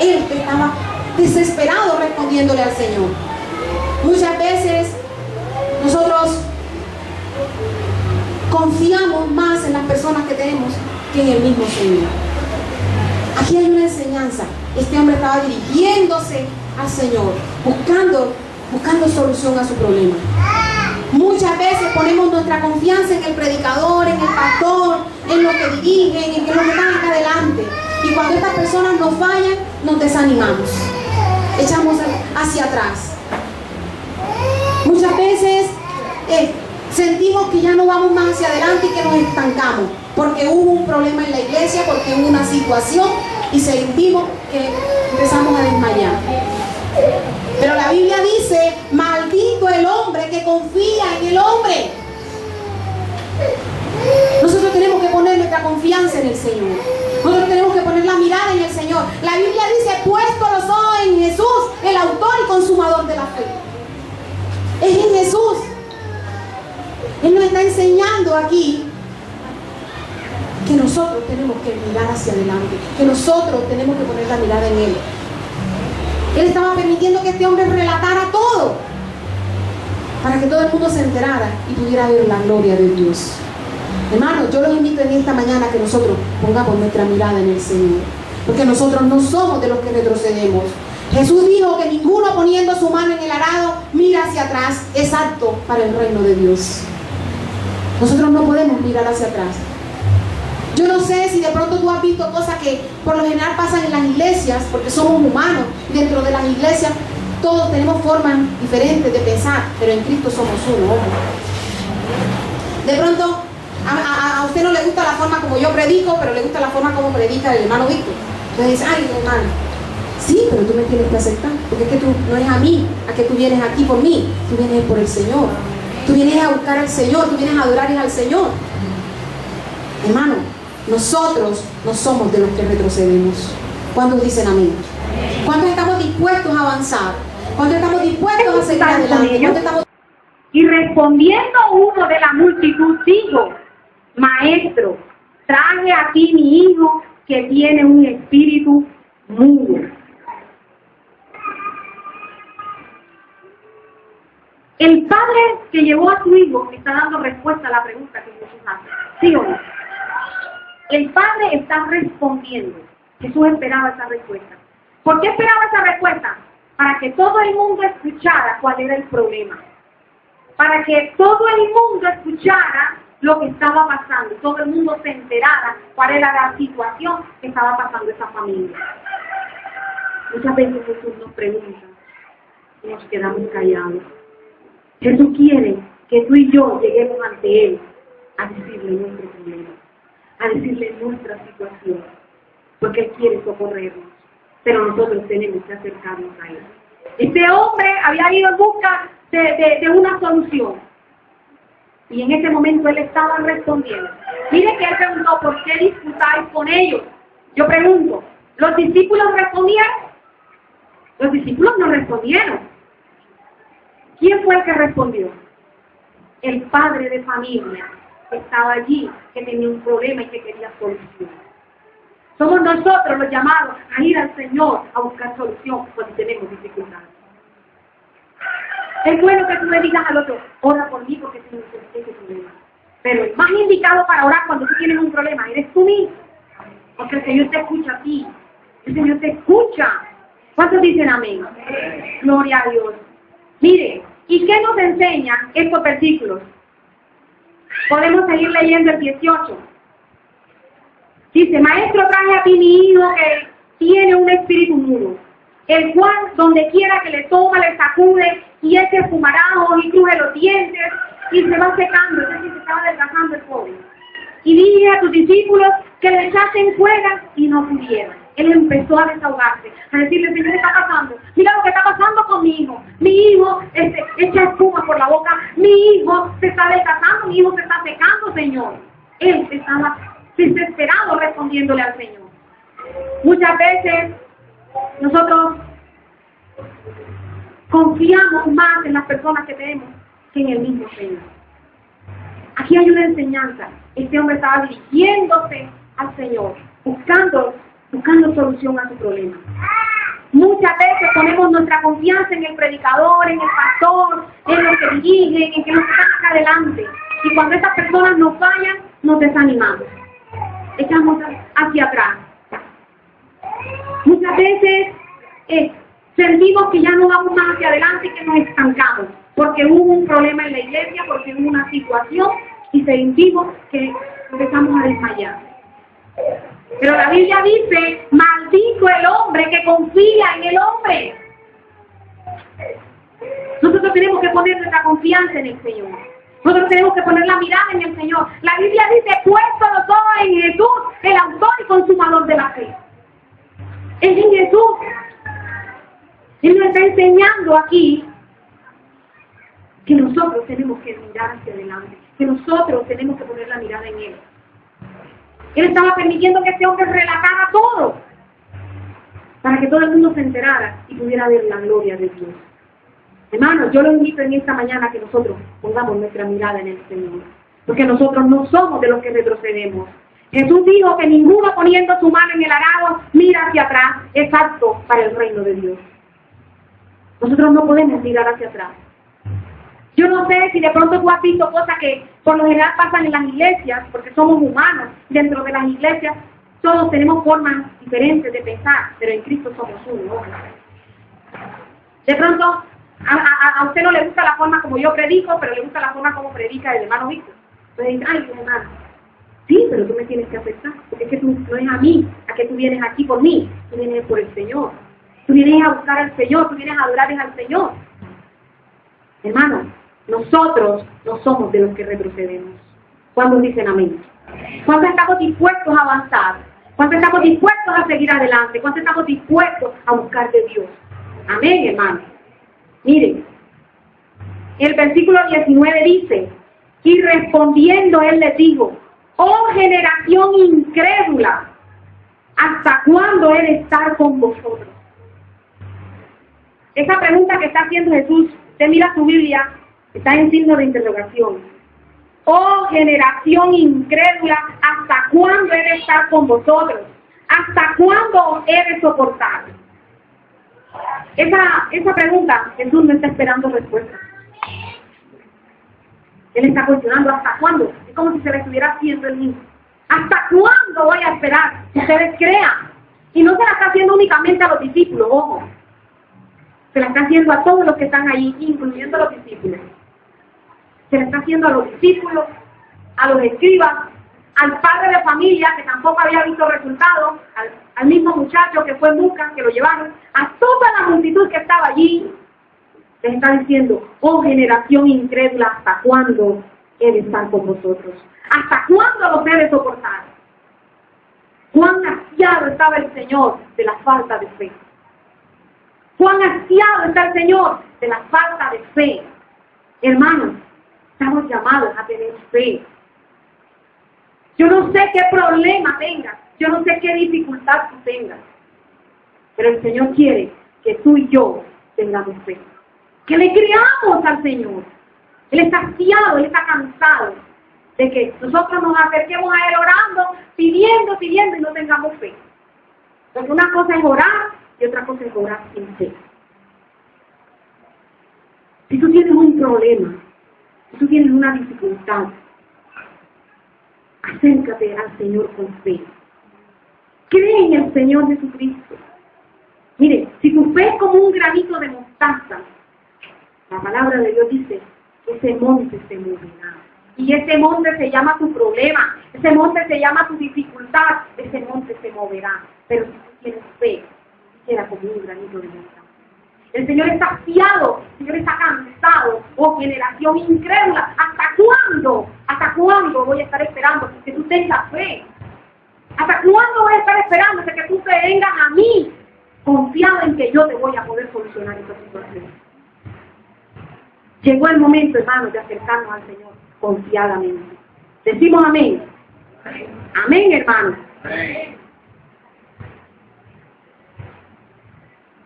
Él estaba desesperado respondiéndole al Señor. Muchas veces nosotros confiamos más en las personas que tenemos que en el mismo Señor. Aquí hay una enseñanza. Este hombre estaba dirigiéndose al Señor, buscando solución a su problema. Muchas veces ponemos nuestra confianza en el predicador, en el pastor, en lo que dirigen, en lo que están acá adelante. Y cuando estas personas nos fallan, nos desanimamos, echamos hacia atrás. Muchas veces sentimos que ya no vamos más hacia adelante y que nos estancamos, porque hubo un problema en la iglesia, porque hubo una situación y sentimos que empezamos a desmayar. Pero la Biblia dice, maldito el hombre que confía en el hombre. Nosotros tenemos que poner nuestra confianza en el Señor. Nosotros tenemos que poner la mirada en el Señor. La Biblia dice, puesto los ojos en Jesús, el autor y consumador de la fe. Es en Jesús. Él nos está enseñando aquí que nosotros tenemos que mirar hacia adelante, que nosotros tenemos que poner la mirada en Él. Él estaba permitiendo que este hombre relatara todo para que todo el mundo se enterara y pudiera ver la gloria de Dios. Hermanos, yo los invito en esta mañana a que nosotros pongamos nuestra mirada en el Señor, porque nosotros no somos de los que retrocedemos. Jesús dijo que ninguno poniendo su mano en el arado mira hacia atrás, es apto para el reino de Dios. Nosotros no podemos mirar hacia atrás. Yo no sé si de pronto tú has visto cosas que por lo general pasan en las iglesias, porque somos humanos. Dentro de las iglesias todos tenemos formas diferentes de pensar, pero en Cristo somos uno. De pronto a usted no le gusta la forma como yo predico, pero le gusta la forma como predica el hermano Víctor. Entonces dice, ay hermano, sí, pero tú me tienes que aceptar, porque es que tú no es a mí, a que tú vienes aquí por mí, tú vienes por el Señor. Tú vienes a buscar al Señor, tú vienes a adorar al Señor. Hermano, nosotros no somos de los que retrocedemos. ¿Cuántos dicen amén? ¿Cuántos estamos dispuestos a avanzar? ¿Cuántos estamos dispuestos a seguir adelante? ¿Cuántos estamos... Y respondiendo uno de la multitud, dijo, Maestro, traje a ti mi hijo que tiene un espíritu mudo. El padre que llevó a su hijo está dando respuesta a la pregunta que Jesús hace. ¿Sí o no? El padre está respondiendo. Jesús esperaba esa respuesta. ¿Por qué esperaba esa respuesta? Para que todo el mundo escuchara cuál era el problema. Para que todo el mundo escuchara lo que estaba pasando. Todo el mundo se enterara cuál era la situación que estaba pasando esa familia. Muchas veces Jesús nos pregunta y nos quedamos callados. Jesús quiere que tú y yo lleguemos ante Él a decirle nuestro problema, a decirle nuestra situación, porque Él quiere socorrernos, pero nosotros tenemos que acercarnos a Él. Este hombre había ido en busca de una solución, y en ese momento Él estaba respondiendo. Mire que Él preguntó, ¿por qué disputáis con ellos? Yo pregunto, ¿los discípulos respondieron? Los discípulos no respondieron. ¿Quién fue el que respondió? El padre de familia que estaba allí, que tenía un problema y que quería solución. Somos nosotros los llamados a ir al Señor a buscar solución cuando tenemos dificultades. Es bueno que tú le digas al otro, ora por mí porque tengo ese problema. Pero el más indicado para orar cuando tú tienes un problema eres tú mismo. Porque el Señor te escucha a ti. El Señor te escucha. ¿Cuántos dicen amén? Gloria a Dios. Mire, ¿y qué nos enseñan estos versículos? Podemos seguir leyendo el 18. Dice, Maestro, traje a ti mi hijo que tiene un espíritu mudo, el cual donde quiera que le toma, le sacude y eche espumarajos y cruje los dientes y se va secando, es decir, se estaba adelgazando el pobre. Y dije a tus discípulos que le echasen fuera y no pudieron. Él empezó a desahogarse, a decirle, Señor, ¿qué está pasando? Mira lo que está pasando con mi hijo. Mi hijo echa espuma por la boca. Mi hijo se está desgastando, mi hijo se está secando, Señor. Él estaba desesperado respondiéndole al Señor. Muchas veces nosotros confiamos más en las personas que tenemos que en el mismo Señor. Aquí hay una enseñanza. Este hombre estaba dirigiéndose al Señor, buscando solución a su problema. Muchas veces ponemos nuestra confianza en el predicador, en el pastor, en los que dirigen, en que nos están acá adelante. Y cuando estas personas nos fallan, nos desanimamos. Echamos hacia atrás. Muchas veces sentimos que ya no vamos más hacia adelante y que nos estancamos. Porque hubo un problema en la iglesia, porque hubo una situación y sentimos que empezamos a desmayar. Pero la Biblia dice, maldito el hombre que confía en el hombre. Nosotros tenemos que poner nuestra confianza en el Señor. Nosotros tenemos que poner la mirada en el Señor. La Biblia dice, puesto los ojos en Jesús, el autor y consumador de la fe. Es en Jesús. Él nos está enseñando aquí que nosotros tenemos que mirar hacia adelante, que nosotros tenemos que poner la mirada en Él. Él estaba permitiendo que este hombre relatara todo, para que todo el mundo se enterara y pudiera ver la gloria de Dios. Hermanos, yo lo invito en esta mañana a que nosotros pongamos nuestra mirada en el Señor, porque nosotros no somos de los que retrocedemos. Jesús dijo que ninguno poniendo su mano en el arado mira hacia atrás, es apto para el reino de Dios. Nosotros no podemos mirar hacia atrás. Yo no sé si de pronto tú has visto cosas que por lo general pasan en las iglesias, porque somos humanos. Dentro de las iglesias todos tenemos formas diferentes de pensar, pero en Cristo somos uno. De pronto a usted no le gusta la forma como yo predico, pero le gusta la forma como predica el hermano Víctor. Entonces dice, ay, hermano, Sí, pero tú me tienes que aceptar, porque es que tú no es a mí, a que tú vienes aquí por mí, tú vienes por el Señor. Tú vienes a buscar al Señor, tú vienes a adorar al Señor. Hermano, nosotros no somos de los que retrocedemos. ¿Cuántos dicen amén? ¿Cuántos estamos dispuestos a avanzar? ¿Cuántos estamos dispuestos a seguir adelante? ¿Cuántos estamos dispuestos a buscar de Dios? Amén, hermano. Miren, el versículo 19 dice, y respondiendo él les dijo, oh generación incrédula, ¿hasta cuándo he de estar con vosotros? Esa pregunta que está haciendo Jesús, usted mira su Biblia, está en signo de interrogación. Oh generación incrédula, ¿hasta cuándo he de estar con vosotros? ¿Hasta cuándo os he de soportar? Esa pregunta, Jesús no está esperando respuesta. Él está cuestionando ¿hasta cuándo? Es como si se le estuviera haciendo el mismo. ¿Hasta cuándo voy a esperar que ustedes crean? Y no se la está haciendo únicamente a los discípulos, ojo. Se la está haciendo a todos los que están ahí, incluyendo a los discípulos. Se la está haciendo a los discípulos, a los escribas, al padre de familia que tampoco había visto resultados, al mismo muchacho que fue en busca, que lo llevaron, a toda la multitud que estaba allí. Les está diciendo, oh generación incrédula, ¿hasta cuándo he de estar con vosotros? ¿Hasta cuándo los he de soportar? Cuán hastiado estaba el Señor de la falta de fe. Cuán hastiado está el Señor de la falta de fe. Hermanos, estamos llamados a tener fe. Yo no sé qué problema tengas, yo no sé qué dificultad tú tengas, pero el Señor quiere que tú y yo tengamos fe. Que le creamos al Señor. Él está hastiado, Él está cansado de que nosotros nos acerquemos a Él orando, pidiendo y no tengamos fe. Porque una cosa es orar y otra cosa es orar sin fe. Si tú tienes un problema, si tú tienes una dificultad, acércate al Señor con fe. Cree en el Señor Jesucristo. Mire, si tu fe es como un granito de mostaza, la palabra de Dios dice, ese monte se moverá. Y ese monte se llama tu problema, ese monte se llama tu dificultad, ese monte se moverá. Pero si tú tienes fe, queda como un granito de mostaza. El Señor está hastiado, el Señor está cansado. Oh generación incrédula, ¿hasta cuándo? ¿Hasta cuándo voy a estar esperando que tú tengas fe? ¿Hasta cuándo voy a estar esperando que tú te vengas a mí, confiado en que yo te voy a poder solucionar esta situación? Llegó el momento, hermanos, de acercarnos al Señor confiadamente. Decimos amén. Amén, hermanos.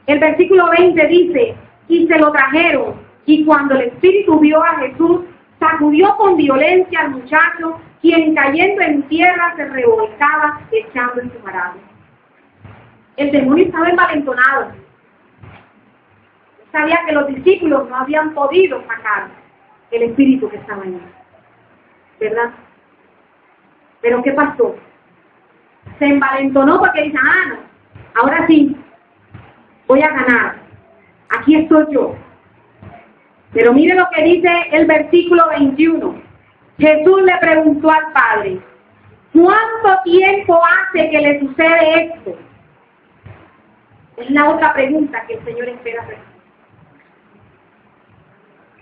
El versículo 20 dice, y se lo trajeron, y cuando el Espíritu vio a Jesús, sacudió con violencia al muchacho, quien cayendo en tierra se revolcaba echando en su maravilla. El demonio estaba envalentonado. Sabía que los discípulos no habían podido sacar el espíritu que estaba en él, ¿verdad? Pero ¿qué pasó? Se envalentonó porque dice, no, ahora sí, voy a ganar, aquí estoy yo. Pero mire lo que dice el versículo 21. Jesús le preguntó al Padre, ¿cuánto tiempo hace que le sucede esto? Es la otra pregunta que el Señor espera responder.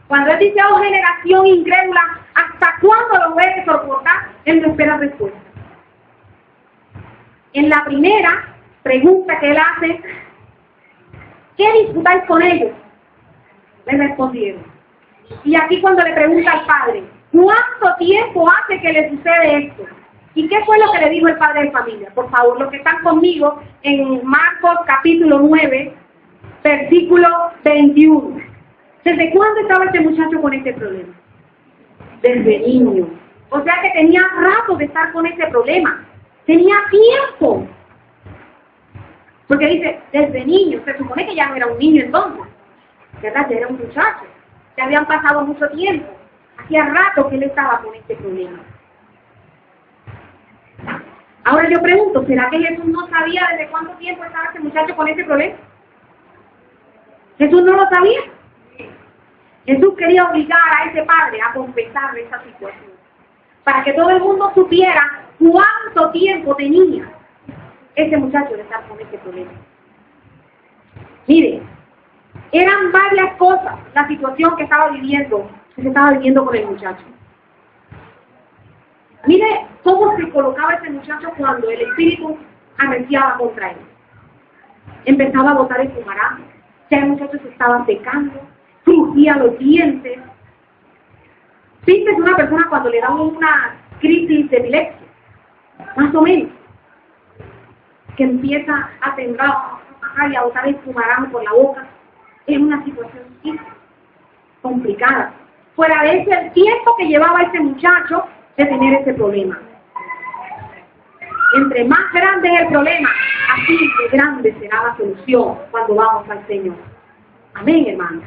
Cuando Él dice, oh generación incrédula, ¿hasta cuándo lo voy a soportar? Él no espera respuesta. En la primera pregunta que Él hace, ¿qué disputáis con ellos? Le respondieron. Y aquí cuando le pregunta al Padre, ¿cuánto tiempo hace que le sucede esto? ¿Y qué fue lo que le dijo el padre de familia? Por favor, los que están conmigo en Marcos capítulo 9, versículo 21. ¿Desde cuándo estaba este muchacho con este problema? Desde niño. O sea que tenía rato de estar con ese problema. Tenía tiempo. Porque dice, desde niño. Se supone que ya no era un niño entonces. ¿Verdad? Ya era un muchacho. Ya habían pasado mucho tiempo. Hacía rato que él estaba con este problema. Ahora yo pregunto, ¿será que Jesús no sabía desde cuánto tiempo estaba este muchacho con ese problema? ¿Jesús no lo sabía? Jesús quería obligar a ese padre a confesarle esa situación, para que todo el mundo supiera cuánto tiempo tenía ese muchacho de estar con ese problema. Mire, eran varias cosas la situación que se estaba viviendo con el muchacho. Mire cómo se colocaba ese muchacho cuando el espíritu arreciaba contra él. Empezaba a botar el fumarán, ya el muchacho se estaba secando, crujía los dientes. ¿Viste una persona cuando le da una crisis de epilepsia? Más o menos. Que empieza a temblar y a botar el fumarán por la boca. Es una situación complicada. Fuera de ese el tiempo que llevaba ese muchacho de tener ese problema. Entre más grande es el problema, así de grande será la solución cuando vamos al Señor. Amén, hermano.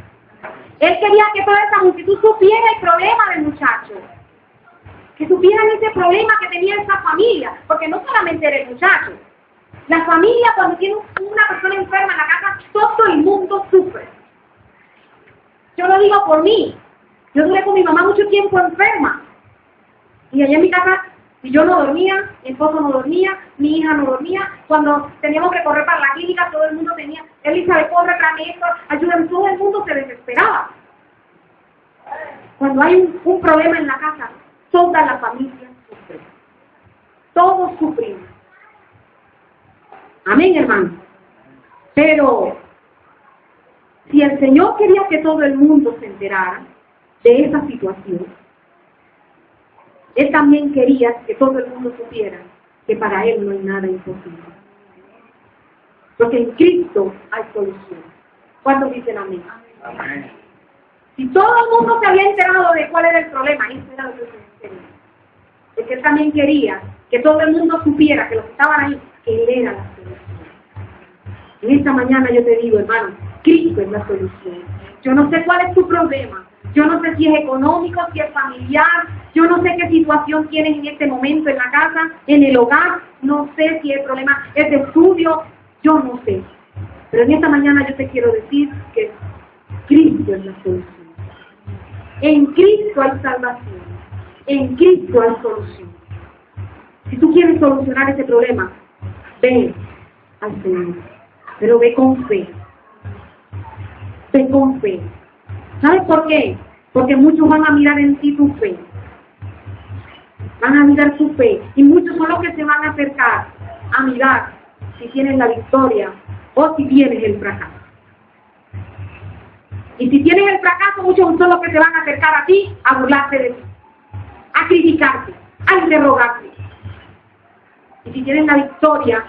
Él quería que toda esa multitud supiera el problema del muchacho. Que supieran ese problema que tenía esa familia. Porque no solamente era el muchacho. La familia, cuando tiene una persona enferma en la casa, todo el mundo sufre. Yo lo digo por mí. Yo duré con mi mamá mucho tiempo enferma. Y allá en mi casa, si yo no dormía, mi esposo no dormía, mi hija no dormía. Cuando teníamos que correr para la clínica, todo el mundo tenía, Elizabeth, corre, tráeme esto, ayúdame. Todo el mundo se desesperaba. Cuando hay un problema en la casa, toda la familia sufre. Todos sufrimos. Amén, hermano. Pero si el Señor quería que todo el mundo se enterara de esa situación, Él también quería que todo el mundo supiera que para Él no hay nada imposible. Porque en Cristo hay solución. ¿Cuántos dicen amén? Amén. Si todo el mundo se había enterado de cuál era el problema, eso era lo que se quería. Porque Él también quería que todo el mundo supiera que los que estaban ahí, que Él era la solución. En esta mañana yo te digo, hermano, Cristo es la solución. Yo no sé cuál es tu problema. Yo no sé si es económico, si es familiar. Yo no sé qué situación tienes en este momento en la casa, en el hogar. No sé si el problema es de estudio. Yo no sé. Pero en esta mañana yo te quiero decir que Cristo es la solución. En Cristo hay salvación. En Cristo hay solución. Si tú quieres solucionar ese problema, ve al Señor. Pero ve con fe. Ve con fe. ¿Sabes por qué? Porque muchos van a mirar en ti tu fe. Van a mirar tu fe. Y muchos son los que se van a acercar a mirar si tienes la victoria o si tienes el fracaso. Y si tienes el fracaso, muchos son los que se van a acercar a ti a burlarse de ti, a criticarte, a interrogarte. Y si tienes la victoria,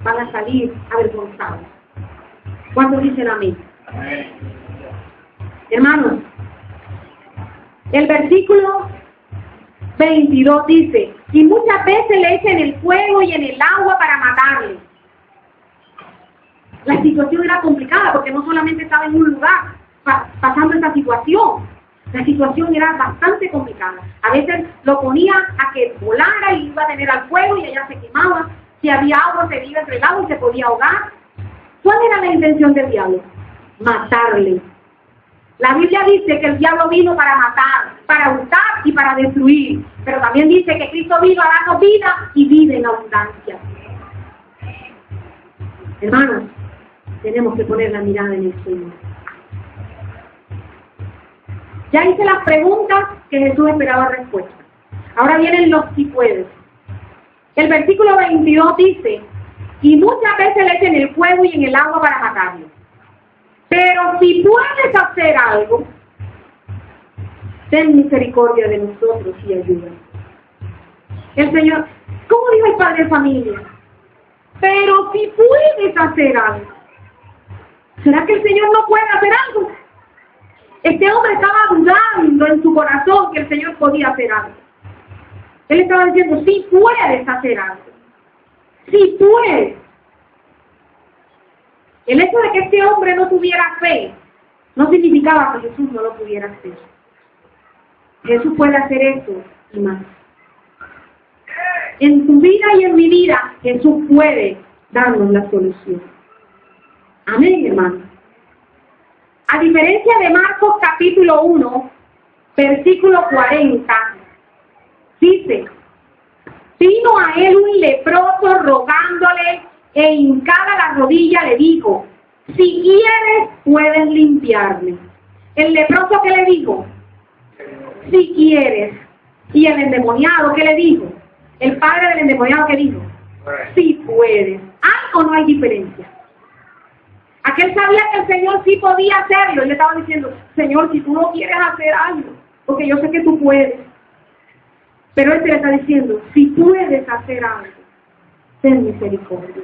van a salir avergonzados. ¿Cuántos dicen amén? Amén. Hermanos, el versículo 22 dice, y muchas veces le echan en el fuego y en el agua para matarle. La situación era complicada porque no solamente estaba en un lugar pasando esta situación. La situación era bastante complicada. A veces lo ponía a que volara y iba a tener al fuego y allá se quemaba. Si había agua, se iba entre el agua y se podía ahogar. ¿Cuál era la intención del diablo? Matarle. La Biblia dice que el diablo vino para matar, para hurtar y para destruir. Pero también dice que Cristo vino a darnos vida y vida en abundancia. Hermanos, tenemos que poner la mirada en el Señor. Ya hice las preguntas que Jesús esperaba respuesta. Ahora vienen los si puedes. El versículo 22 dice, y muchas veces le echan en el fuego y en el agua para matarlo. Pero si puedes hacer algo, ten misericordia de nosotros y ayúdanos. El Señor, ¿cómo dijo el padre de familia? Pero si puedes hacer algo. ¿Será que el Señor no puede hacer algo? Este hombre estaba dudando en su corazón que el Señor podía hacer algo. Él estaba diciendo, sí puedes hacer algo. Sí puedes. El hecho de que este hombre no tuviera fe no significaba que Jesús no lo pudiera hacer. Jesús puede hacer eso y más. En tu vida y en mi vida, Jesús puede darnos la solución. Amén, hermano. A diferencia de Marcos capítulo 1, versículo 40, dice, vino a él un leproso rogándole e hincada la rodilla le dijo, si quieres puedes limpiarme. El leproso, ¿qué le dijo? Si quieres. Y el endemoniado, ¿qué le dijo? El padre del endemoniado, ¿qué dijo? Si puedes. ¿Hay o no hay diferencia? Aquel sabía que el Señor sí podía hacerlo. Y le estaba diciendo, Señor, si tú no quieres hacer algo, porque yo sé que tú puedes. Pero él se le está diciendo, si puedes hacer algo, ten misericordia.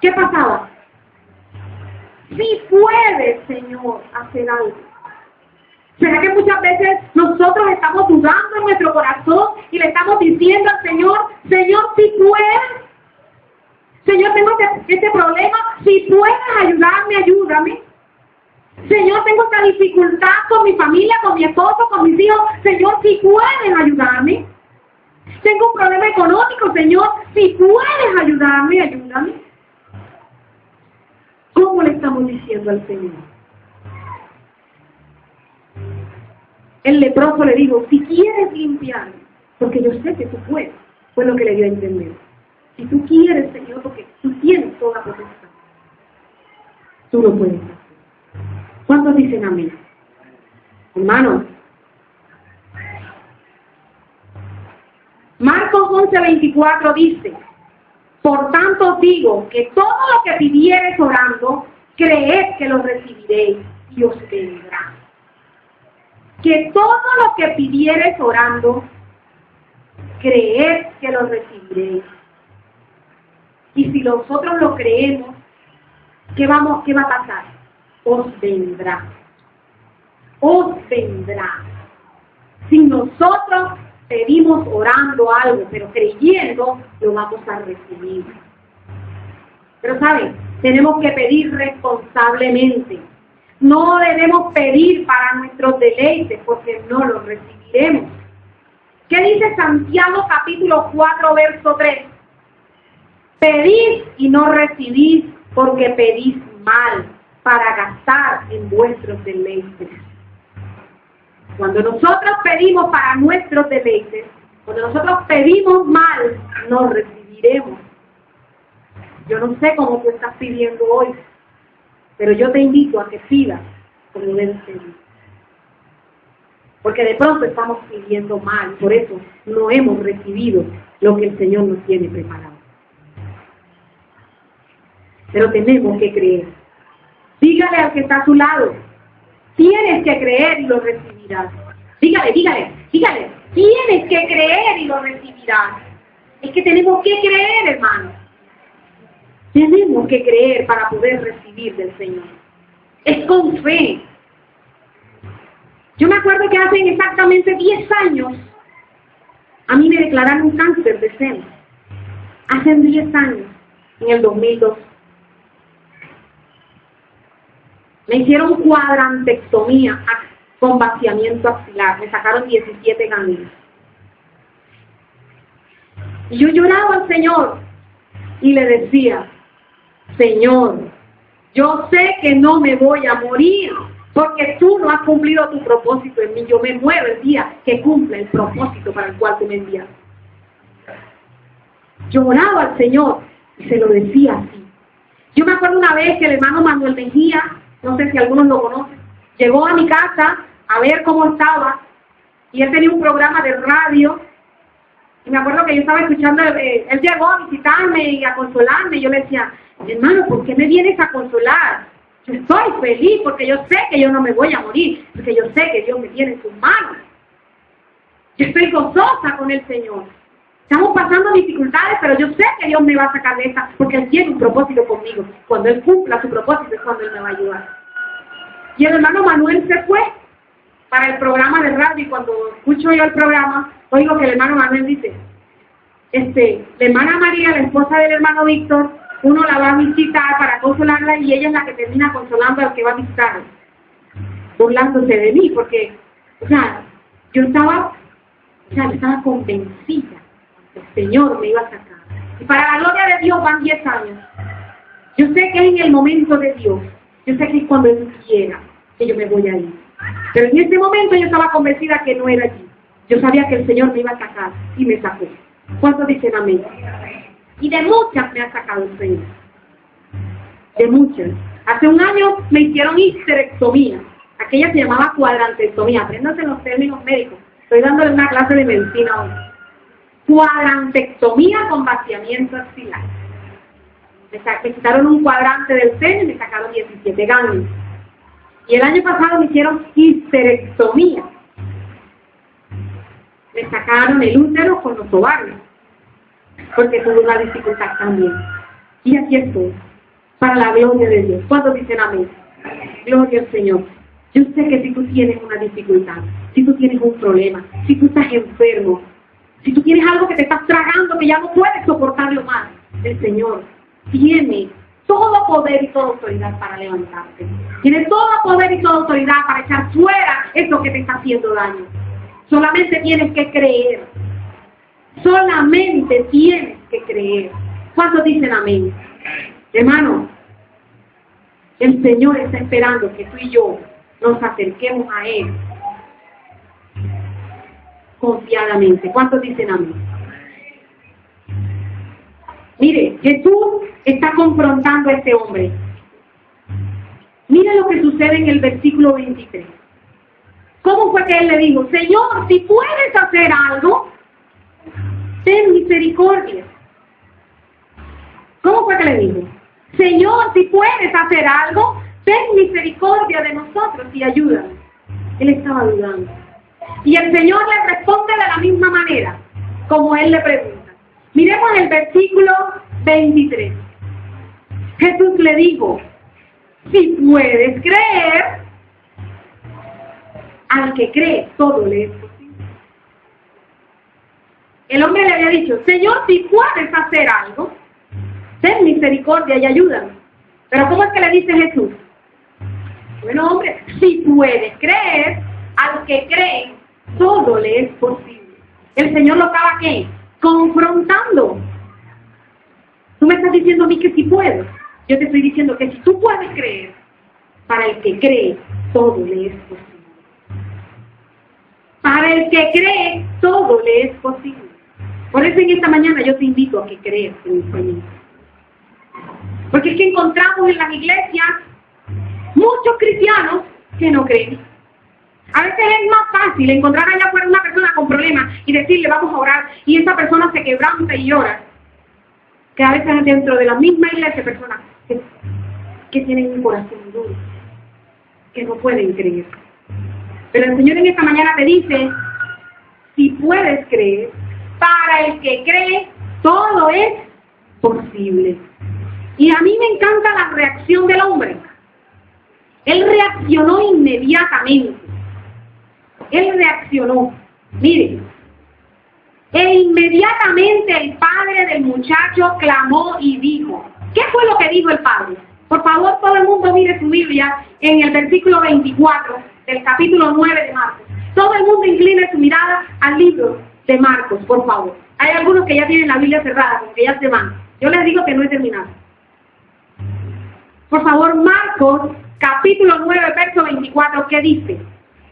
¿Qué pasaba? Si puedes, Señor, hacer algo. ¿Será que muchas veces nosotros estamos dudando en nuestro corazón y le estamos diciendo al Señor, Señor, si puedes? Señor, tengo este problema, si puedes ayudarme, ayúdame. Señor, tengo esta dificultad con mi familia, con mi esposo, con mis hijos. Señor, si puedes ayudarme. Tengo un problema económico, Señor, si puedes ayudarme, ayúdame. ¿Cómo le estamos diciendo al Señor? El leproso le dijo, si quieres limpiarme, porque yo sé que tú puedes, fue lo que le dio a entender. Si tú quieres, Señor, porque tú tienes toda potestad, tú lo puedes hacer. ¿Cuántos dicen amén? Hermanos, Marcos 11:24 dice, por tanto digo que todo lo que pidiereis orando, creed que lo recibiréis y os vendrá. Que todo lo que pidiereis orando, creed que lo recibiréis. Y si nosotros lo creemos, ¿qué va a pasar? Os vendrá. Os vendrá. Si nosotros pedimos orando algo, pero creyendo, lo vamos a recibir. Pero ¿saben? Tenemos que pedir responsablemente. No debemos pedir para nuestros deleites, porque no los recibiremos. ¿Qué dice Santiago capítulo 4, verso 3? Pedid y no recibís, porque pedís mal, para gastar en vuestros deleites. Cuando nosotros pedimos para nuestros deleites, cuando nosotros pedimos mal, no recibiremos. Yo no sé cómo tú estás pidiendo hoy, pero yo te invito a que pidas como debes pedir. Porque de pronto estamos pidiendo mal, por eso no hemos recibido lo que el Señor nos tiene preparado. Pero tenemos que creer. Dígale al que está a su lado, tienes que creer y lo recibirás. Dígale, tienes que creer y lo recibirás. Es que tenemos que creer, hermano. Tenemos que creer para poder recibir del Señor. Es con fe. Yo me acuerdo que hace exactamente 10 años, a mí me declararon un cáncer de seno. Hace 10 años, en el 2002. Me hicieron cuadrantectomía con vaciamiento axilar. Me sacaron 17 ganglios. Y yo lloraba al Señor y le decía, Señor, yo sé que no me voy a morir porque tú no has cumplido tu propósito en mí. Yo me muero el día que cumpla el propósito para el cual tú me envías. Lloraba al Señor y se lo decía así. Yo me acuerdo una vez que el hermano Manuel Mejía, no sé si algunos lo conocen, llegó a mi casa a ver cómo estaba y él tenía un programa de radio y me acuerdo que yo estaba escuchando, él llegó a visitarme y a consolarme y yo le decía, hermano, ¿por qué me vienes a consolar? Yo estoy feliz porque yo sé que yo no me voy a morir, porque yo sé que Dios me tiene en sus manos. Yo estoy gozosa con el Señor. Estamos pasando dificultades, pero yo sé que Dios me va a sacar de esta, porque Él tiene un propósito conmigo. Cuando Él cumpla su propósito es cuando Él me va a ayudar. Y el hermano Manuel se fue para el programa de radio, y cuando escucho yo el programa, oigo que el hermano Manuel dice, la hermana María, la esposa del hermano Víctor, uno la va a visitar para consolarla y ella es la que termina consolando al que va a visitarla, burlándose de mí, porque, yo estaba convencida que el Señor me iba a sacar. Y para la gloria de Dios van 10 años. Yo sé que es en el momento de Dios, yo sé que es cuando Él quiera que yo me voy a ir. Pero en ese momento yo estaba convencida que no era allí. Yo sabía que el Señor me iba a sacar y me sacó. ¿Cuántos dicen amén? Y de muchas me ha sacado el Señor. De muchas. Hace un año me hicieron histerectomía. Aquella se llamaba cuadrantectomía. Apréndanse los términos médicos. Estoy dándole una clase de medicina hoy. Cuadrantectomía con vaciamiento axilar. Me quitaron un cuadrante del seno y me sacaron 17 ganglios. Y el año pasado me hicieron histerectomía. Me sacaron el útero con los ovarios. Porque tuve una dificultad también. Y aquí estoy. Para la gloria de Dios. ¿Cuántos dicen amén? Gloria al Señor. Yo sé que si tú tienes una dificultad, si tú tienes un problema, si tú estás enfermo, si tú tienes algo que te estás tragando, que ya no puedes soportarlo más, el Señor tiene todo poder y toda autoridad para levantarte. Tiene todo poder y toda autoridad para echar fuera eso que te está haciendo daño. Solamente tienes que creer. Solamente tienes que creer. ¿Cuántos dicen amén? Hermano, el Señor está esperando que tú y yo nos acerquemos a Él confiadamente. ¿Cuántos dicen amén? Mire, Jesús está confrontando a este hombre. Mira lo que sucede en el versículo 23. ¿Cómo fue que él le dijo? Señor, si puedes hacer algo, ten misericordia. ¿Cómo fue que le dijo? Señor, si puedes hacer algo, ten misericordia de nosotros y ayúdanos. Él estaba dudando. Y el Señor le responde de la misma manera, como él le pregunta. Miremos el versículo 23. Jesús le dijo, si puedes creer, al que cree, todo le es posible. El hombre le había dicho, Señor, si puedes hacer algo, ten misericordia y ayúdame. Pero ¿cómo es que le dice Jesús? Bueno, hombre, si puedes creer, al que cree, todo le es posible. El Señor lo estaba, ¿qué? Confrontando. Tú me estás diciendo a mí que si puedo. Yo te estoy diciendo que si tú puedes creer, para el que cree, todo le es posible. Para el que cree, todo le es posible. Por eso en esta mañana yo te invito a que creas en el Señor. Porque es que encontramos en las iglesias muchos cristianos que no creen. A veces es más fácil encontrar allá afuera una persona con problemas y decirle vamos a orar y esa persona se quebranta y llora, que a veces dentro de la misma iglesia personas que tienen un corazón duro, que no pueden creer. Pero el Señor en esta mañana te dice, si puedes creer, para el que cree, todo es posible. Y a mí me encanta la reacción del hombre. Él reaccionó inmediatamente. Él reaccionó. Miren. E inmediatamente el padre del muchacho clamó y dijo. ¿Qué fue lo que dijo el padre? Por favor, todo el mundo mire su Biblia en el versículo 24 del capítulo 9 de Marcos. Todo el mundo incline su mirada al libro de Marcos, por favor. Hay algunos que ya tienen la Biblia cerrada, porque ya se van. Yo les digo que no he terminado. Por favor, Marcos, capítulo 9, verso 24, ¿qué dice?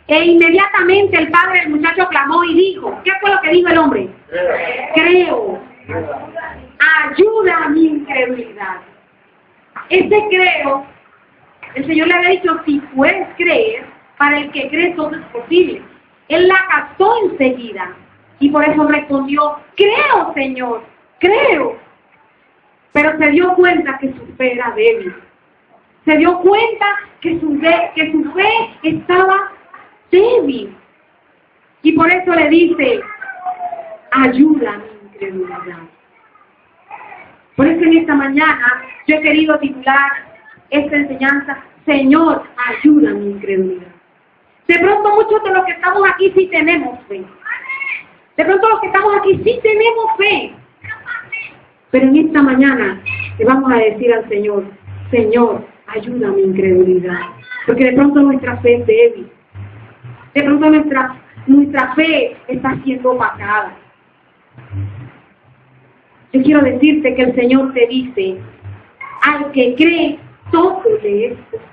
E inmediatamente el padre del muchacho clamó y dijo, ¿qué fue lo que dijo el hombre? Creo. Ayuda a mi incredulidad. Ese creo, el Señor le había dicho, si puedes creer, para el que cree todo es posible. Él la captó enseguida y por eso respondió, creo, Señor, creo. Pero se dio cuenta que su fe era débil. Se dio cuenta que su fe estaba débil. Y por eso le dice, ayuda a mi incredulidad. Por eso en esta mañana yo he querido titular esta enseñanza, Señor, ayuda a mi incredulidad. De pronto muchos de los que estamos aquí sí tenemos fe. De pronto los que estamos aquí sí tenemos fe. Pero en esta mañana le vamos a decir al Señor, Señor, ayuda a mi incredulidad. Porque de pronto nuestra fe es débil. De pronto nuestra fe está siendo opacada. Yo quiero decirte que el Señor te dice, al que cree, todo le es posible.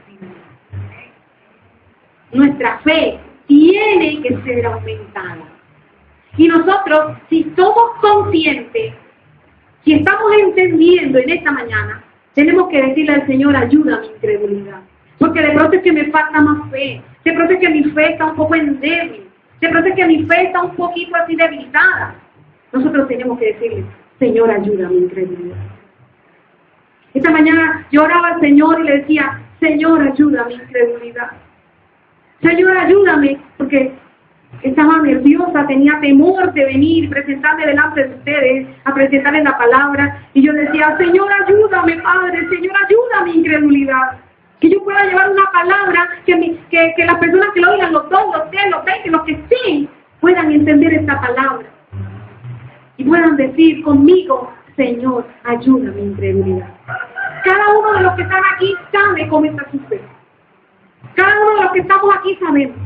Nuestra fe tiene que ser aumentada. Y nosotros, si somos conscientes, si estamos entendiendo en esta mañana, tenemos que decirle al Señor, ayuda a mi incredulidad. Porque de pronto es que me falta más fe, de pronto es que mi fe está un poco endeble, de pronto es que mi fe está un poquito así debilitada. Nosotros tenemos que decirle, Señor, ayuda a mi incredulidad. Esta mañana yo oraba al Señor y le decía, Señor, ayuda a mi incredulidad. Señor, ayúdame, porque estaba nerviosa, tenía temor de venir, presentarme delante de ustedes, a presentarles la palabra. Y yo decía, Señor, ayúdame, Padre, Señor, ayuda a mi incredulidad. Que yo pueda llevar una palabra, que las personas que lo oigan, los 2, los 10, los 20, los que estén, puedan entender esta palabra. Y puedan decir conmigo, Señor, ayuda a mi incredulidad. Cada uno de los que están aquí sabe cómo está su fe. Cada uno de los que estamos aquí sabemos.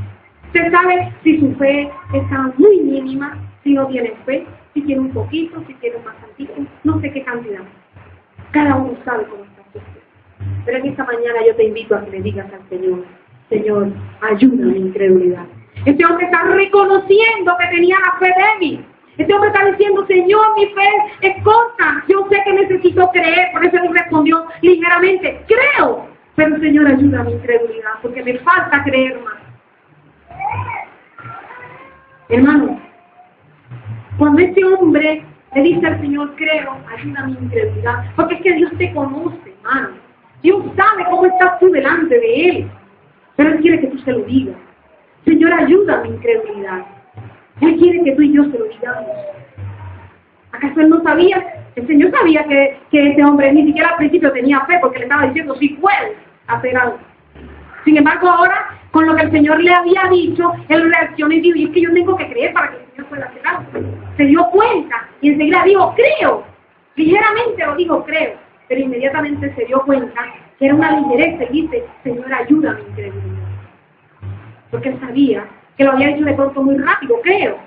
Usted sabe si su fe está muy mínima, si no tiene fe, si tiene un poquito, si tiene un bastantito, no sé qué cantidad. Cada uno sabe cómo está su fe. Pero en esta mañana yo te invito a que le digas al Señor, Señor, ayuda a mi incredulidad. Este hombre está reconociendo que tenía la fe débil. Este hombre está diciendo, Señor, mi fe es corta. Yo sé que necesito creer. Por eso él respondió ligeramente, creo. Pero Señor, ayuda a mi incredulidad, porque me falta creer más. Hermano, cuando este hombre le dice al Señor, creo, ayuda a mi incredulidad, porque es que Dios te conoce, hermano. Dios sabe cómo estás tú delante de Él, pero Él quiere que tú se lo digas. Señor, ayuda a mi incredulidad. Él quiere que tú y yo se lo digamos. ¿Acaso Él no sabía? El Señor sabía que ese hombre ni siquiera al principio tenía fe, porque le estaba diciendo, si puedes hacer algo. Sin embargo, ahora, con lo que el Señor le había dicho, él reaccionó y dijo, y es que yo tengo que creer para que el Señor pueda hacer algo. Se dio cuenta y enseguida dijo, creo. Ligeramente lo dijo, creo. Pero inmediatamente se dio cuenta que era una ligereza y dice, Señor, ayuda a mi incredulidad. Porque él sabía que lo había dicho de pronto muy rápido, creo.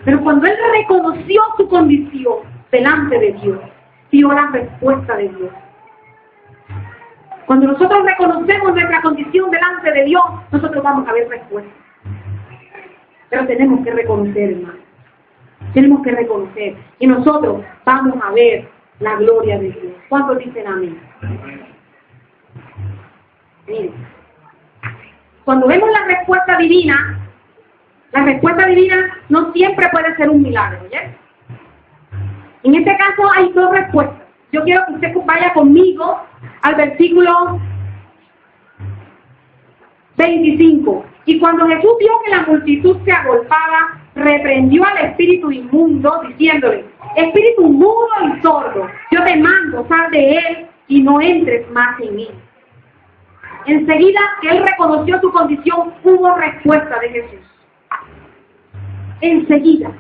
Pero cuando él reconoció su condición delante de Dios, dio la respuesta de Dios. Cuando nosotros reconocemos nuestra condición delante de Dios, nosotros vamos a ver respuesta. Pero tenemos que reconocer, hermano. Tenemos que reconocer. Y nosotros vamos a ver la gloria de Dios. ¿Cuántos dicen amén? Miren. Cuando vemos la respuesta divina no siempre puede ser un milagro, ¿oye? En este caso hay dos respuestas. Yo quiero que usted vaya conmigo al versículo 25. Y cuando Jesús vio que la multitud se agolpaba, reprendió al espíritu inmundo, diciéndole, espíritu mudo y sordo, yo te mando, sal de él y no entres más en él. Enseguida que él reconoció su condición, hubo respuesta de Jesús. Enseguida.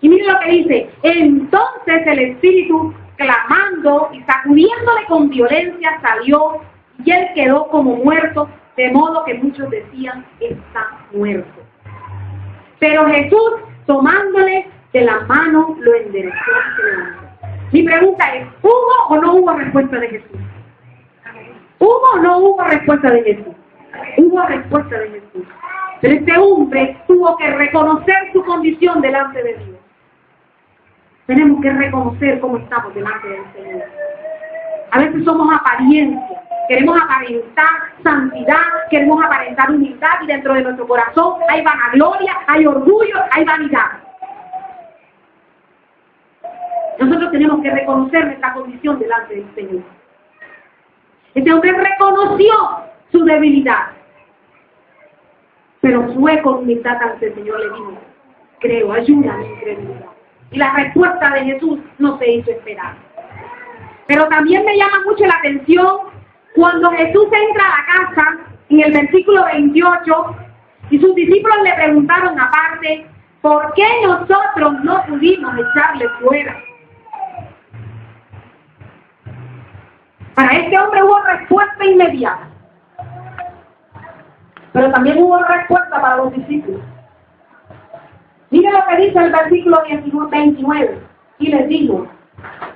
Y miren lo que dice, entonces el espíritu, clamando y sacudiéndole con violencia, salió y él quedó como muerto, de modo que muchos decían, está muerto. Pero Jesús, tomándole de la mano, lo enderezó y se levantó. Mi pregunta es, ¿hubo o no hubo respuesta de Jesús? ¿Hubo o no hubo respuesta de Jesús? Hubo respuesta de Jesús. Pero este hombre tuvo que reconocer su condición delante de Dios. Tenemos que reconocer cómo estamos delante del Señor. A veces somos apariencia. Queremos aparentar santidad, queremos aparentar humildad y dentro de nuestro corazón hay vanagloria, hay orgullo, hay vanidad. Nosotros tenemos que reconocer nuestra condición delante del Señor. Este hombre reconoció su debilidad, pero fue con humildad ante el Señor, le dijo, creo, ayuda a mi incredulidad. Y la respuesta de Jesús no se hizo esperar. Pero también me llama mucho la atención cuando Jesús entra a la casa, en el versículo 28, y sus discípulos le preguntaron aparte, ¿por qué nosotros no pudimos echarle fuera? Para este hombre hubo respuesta inmediata. Pero también hubo respuesta para los discípulos. Miren lo que dice el versículo 29. Y les digo,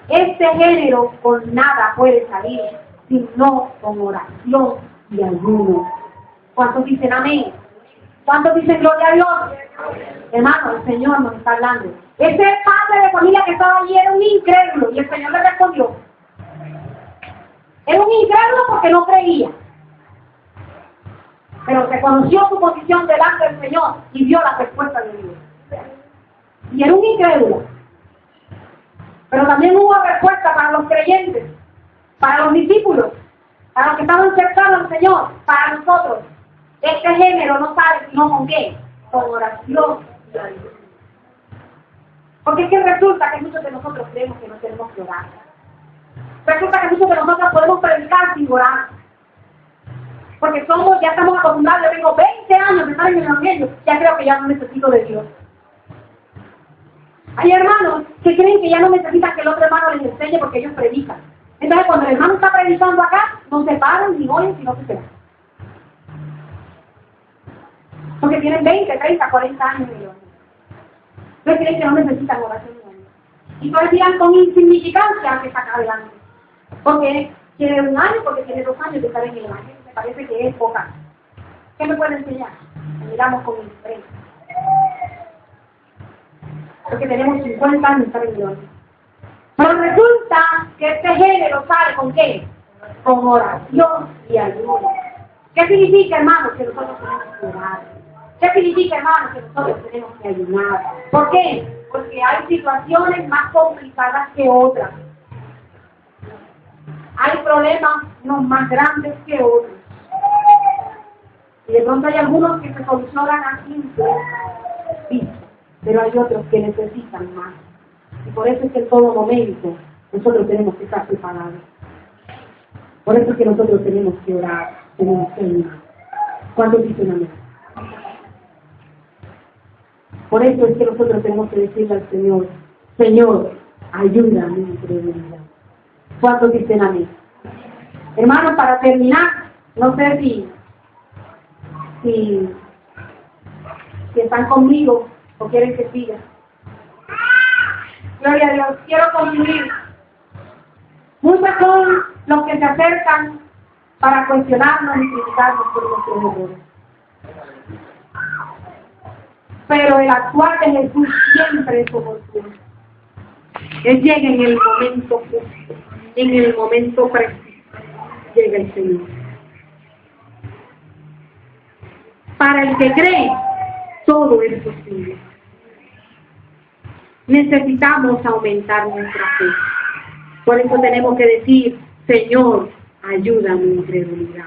este género con nada puede salir, sino con oración y ayuno. ¿Cuántos dicen amén? ¿Cuántos dicen gloria a Dios? Hermano, el Señor nos está hablando. Ese padre de familia que estaba allí era un incrédulo y el Señor le respondió. Era un incrédulo porque no creía. Pero reconoció su posición delante del Señor y vio la respuesta de Dios. Y era un incrédulo. Pero también hubo respuesta para los creyentes, para los discípulos, para los que estaban cercanos al Señor, para nosotros. Este género no sale sino con qué, con oración y ayuno. Porque es que resulta que muchos de nosotros creemos que no tenemos que orar. Resulta que muchos de nosotros podemos predicar sin orar. Porque ya estamos acostumbrados, yo tengo 20 años de estar en el evangelio, ya creo que ya no necesito de Dios. Hay hermanos que creen que ya no necesitan que el otro hermano les enseñe porque ellos predican. Entonces cuando el hermano está predicando acá, no se paran ni oyen, sino que se van. Porque tienen 20, 30, 40 años de Dios. Entonces creen que no necesitan oración. Y todos dirán con insignificancia que saca adelante. Porque tiene 1 año, porque tiene 2 años de estar en el evangelio. Me parece que es poca. ¿Qué me puede enseñar? Miramos con indiferencia. Porque tenemos 50 años de estar en el evangelio. Pero resulta que este género sale con qué? Con oración y ayuno. ¿Qué significa, hermanos, que nosotros tenemos que orar? ¿Qué significa, hermanos, que nosotros tenemos que ayunar? ¿Por qué? Porque hay situaciones más complicadas que otras. Hay problemas no más grandes que otros. Y de pronto hay algunos que se solucionan así, sí, pero hay otros que necesitan más. Y por eso es que en todo momento nosotros tenemos que estar preparados. Por eso es que nosotros tenemos que orar, tenemos que ayunar. ¿Cuántos dicen amén? Por eso es que nosotros tenemos que decirle al Señor, Señor, ayuda a mi incredulidad. ¿Cuántos dicen amén? Hermanos, para terminar, no sé si están conmigo o quieren que siga. Gloria a Dios, quiero concluir. Muchos son los que se acercan para cuestionarnos y criticarnos por nuestros errores. Pero el actuar de Jesús siempre es oportuno. Él llega en el momento justo, en el momento preciso. Llega el Señor. Para el que cree, todo es posible. Necesitamos aumentar nuestra fe. Por eso tenemos que decir, Señor, ayuda a mi incredulidad.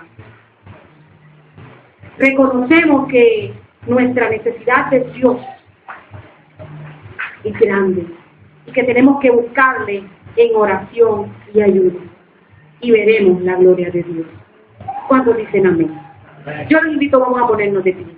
Reconocemos que nuestra necesidad de Dios es grande y que tenemos que buscarle en oración y ayuda. Y veremos la gloria de Dios. ¿Cuántos dicen amén? Yo les invito, vamos a ponernos de pie.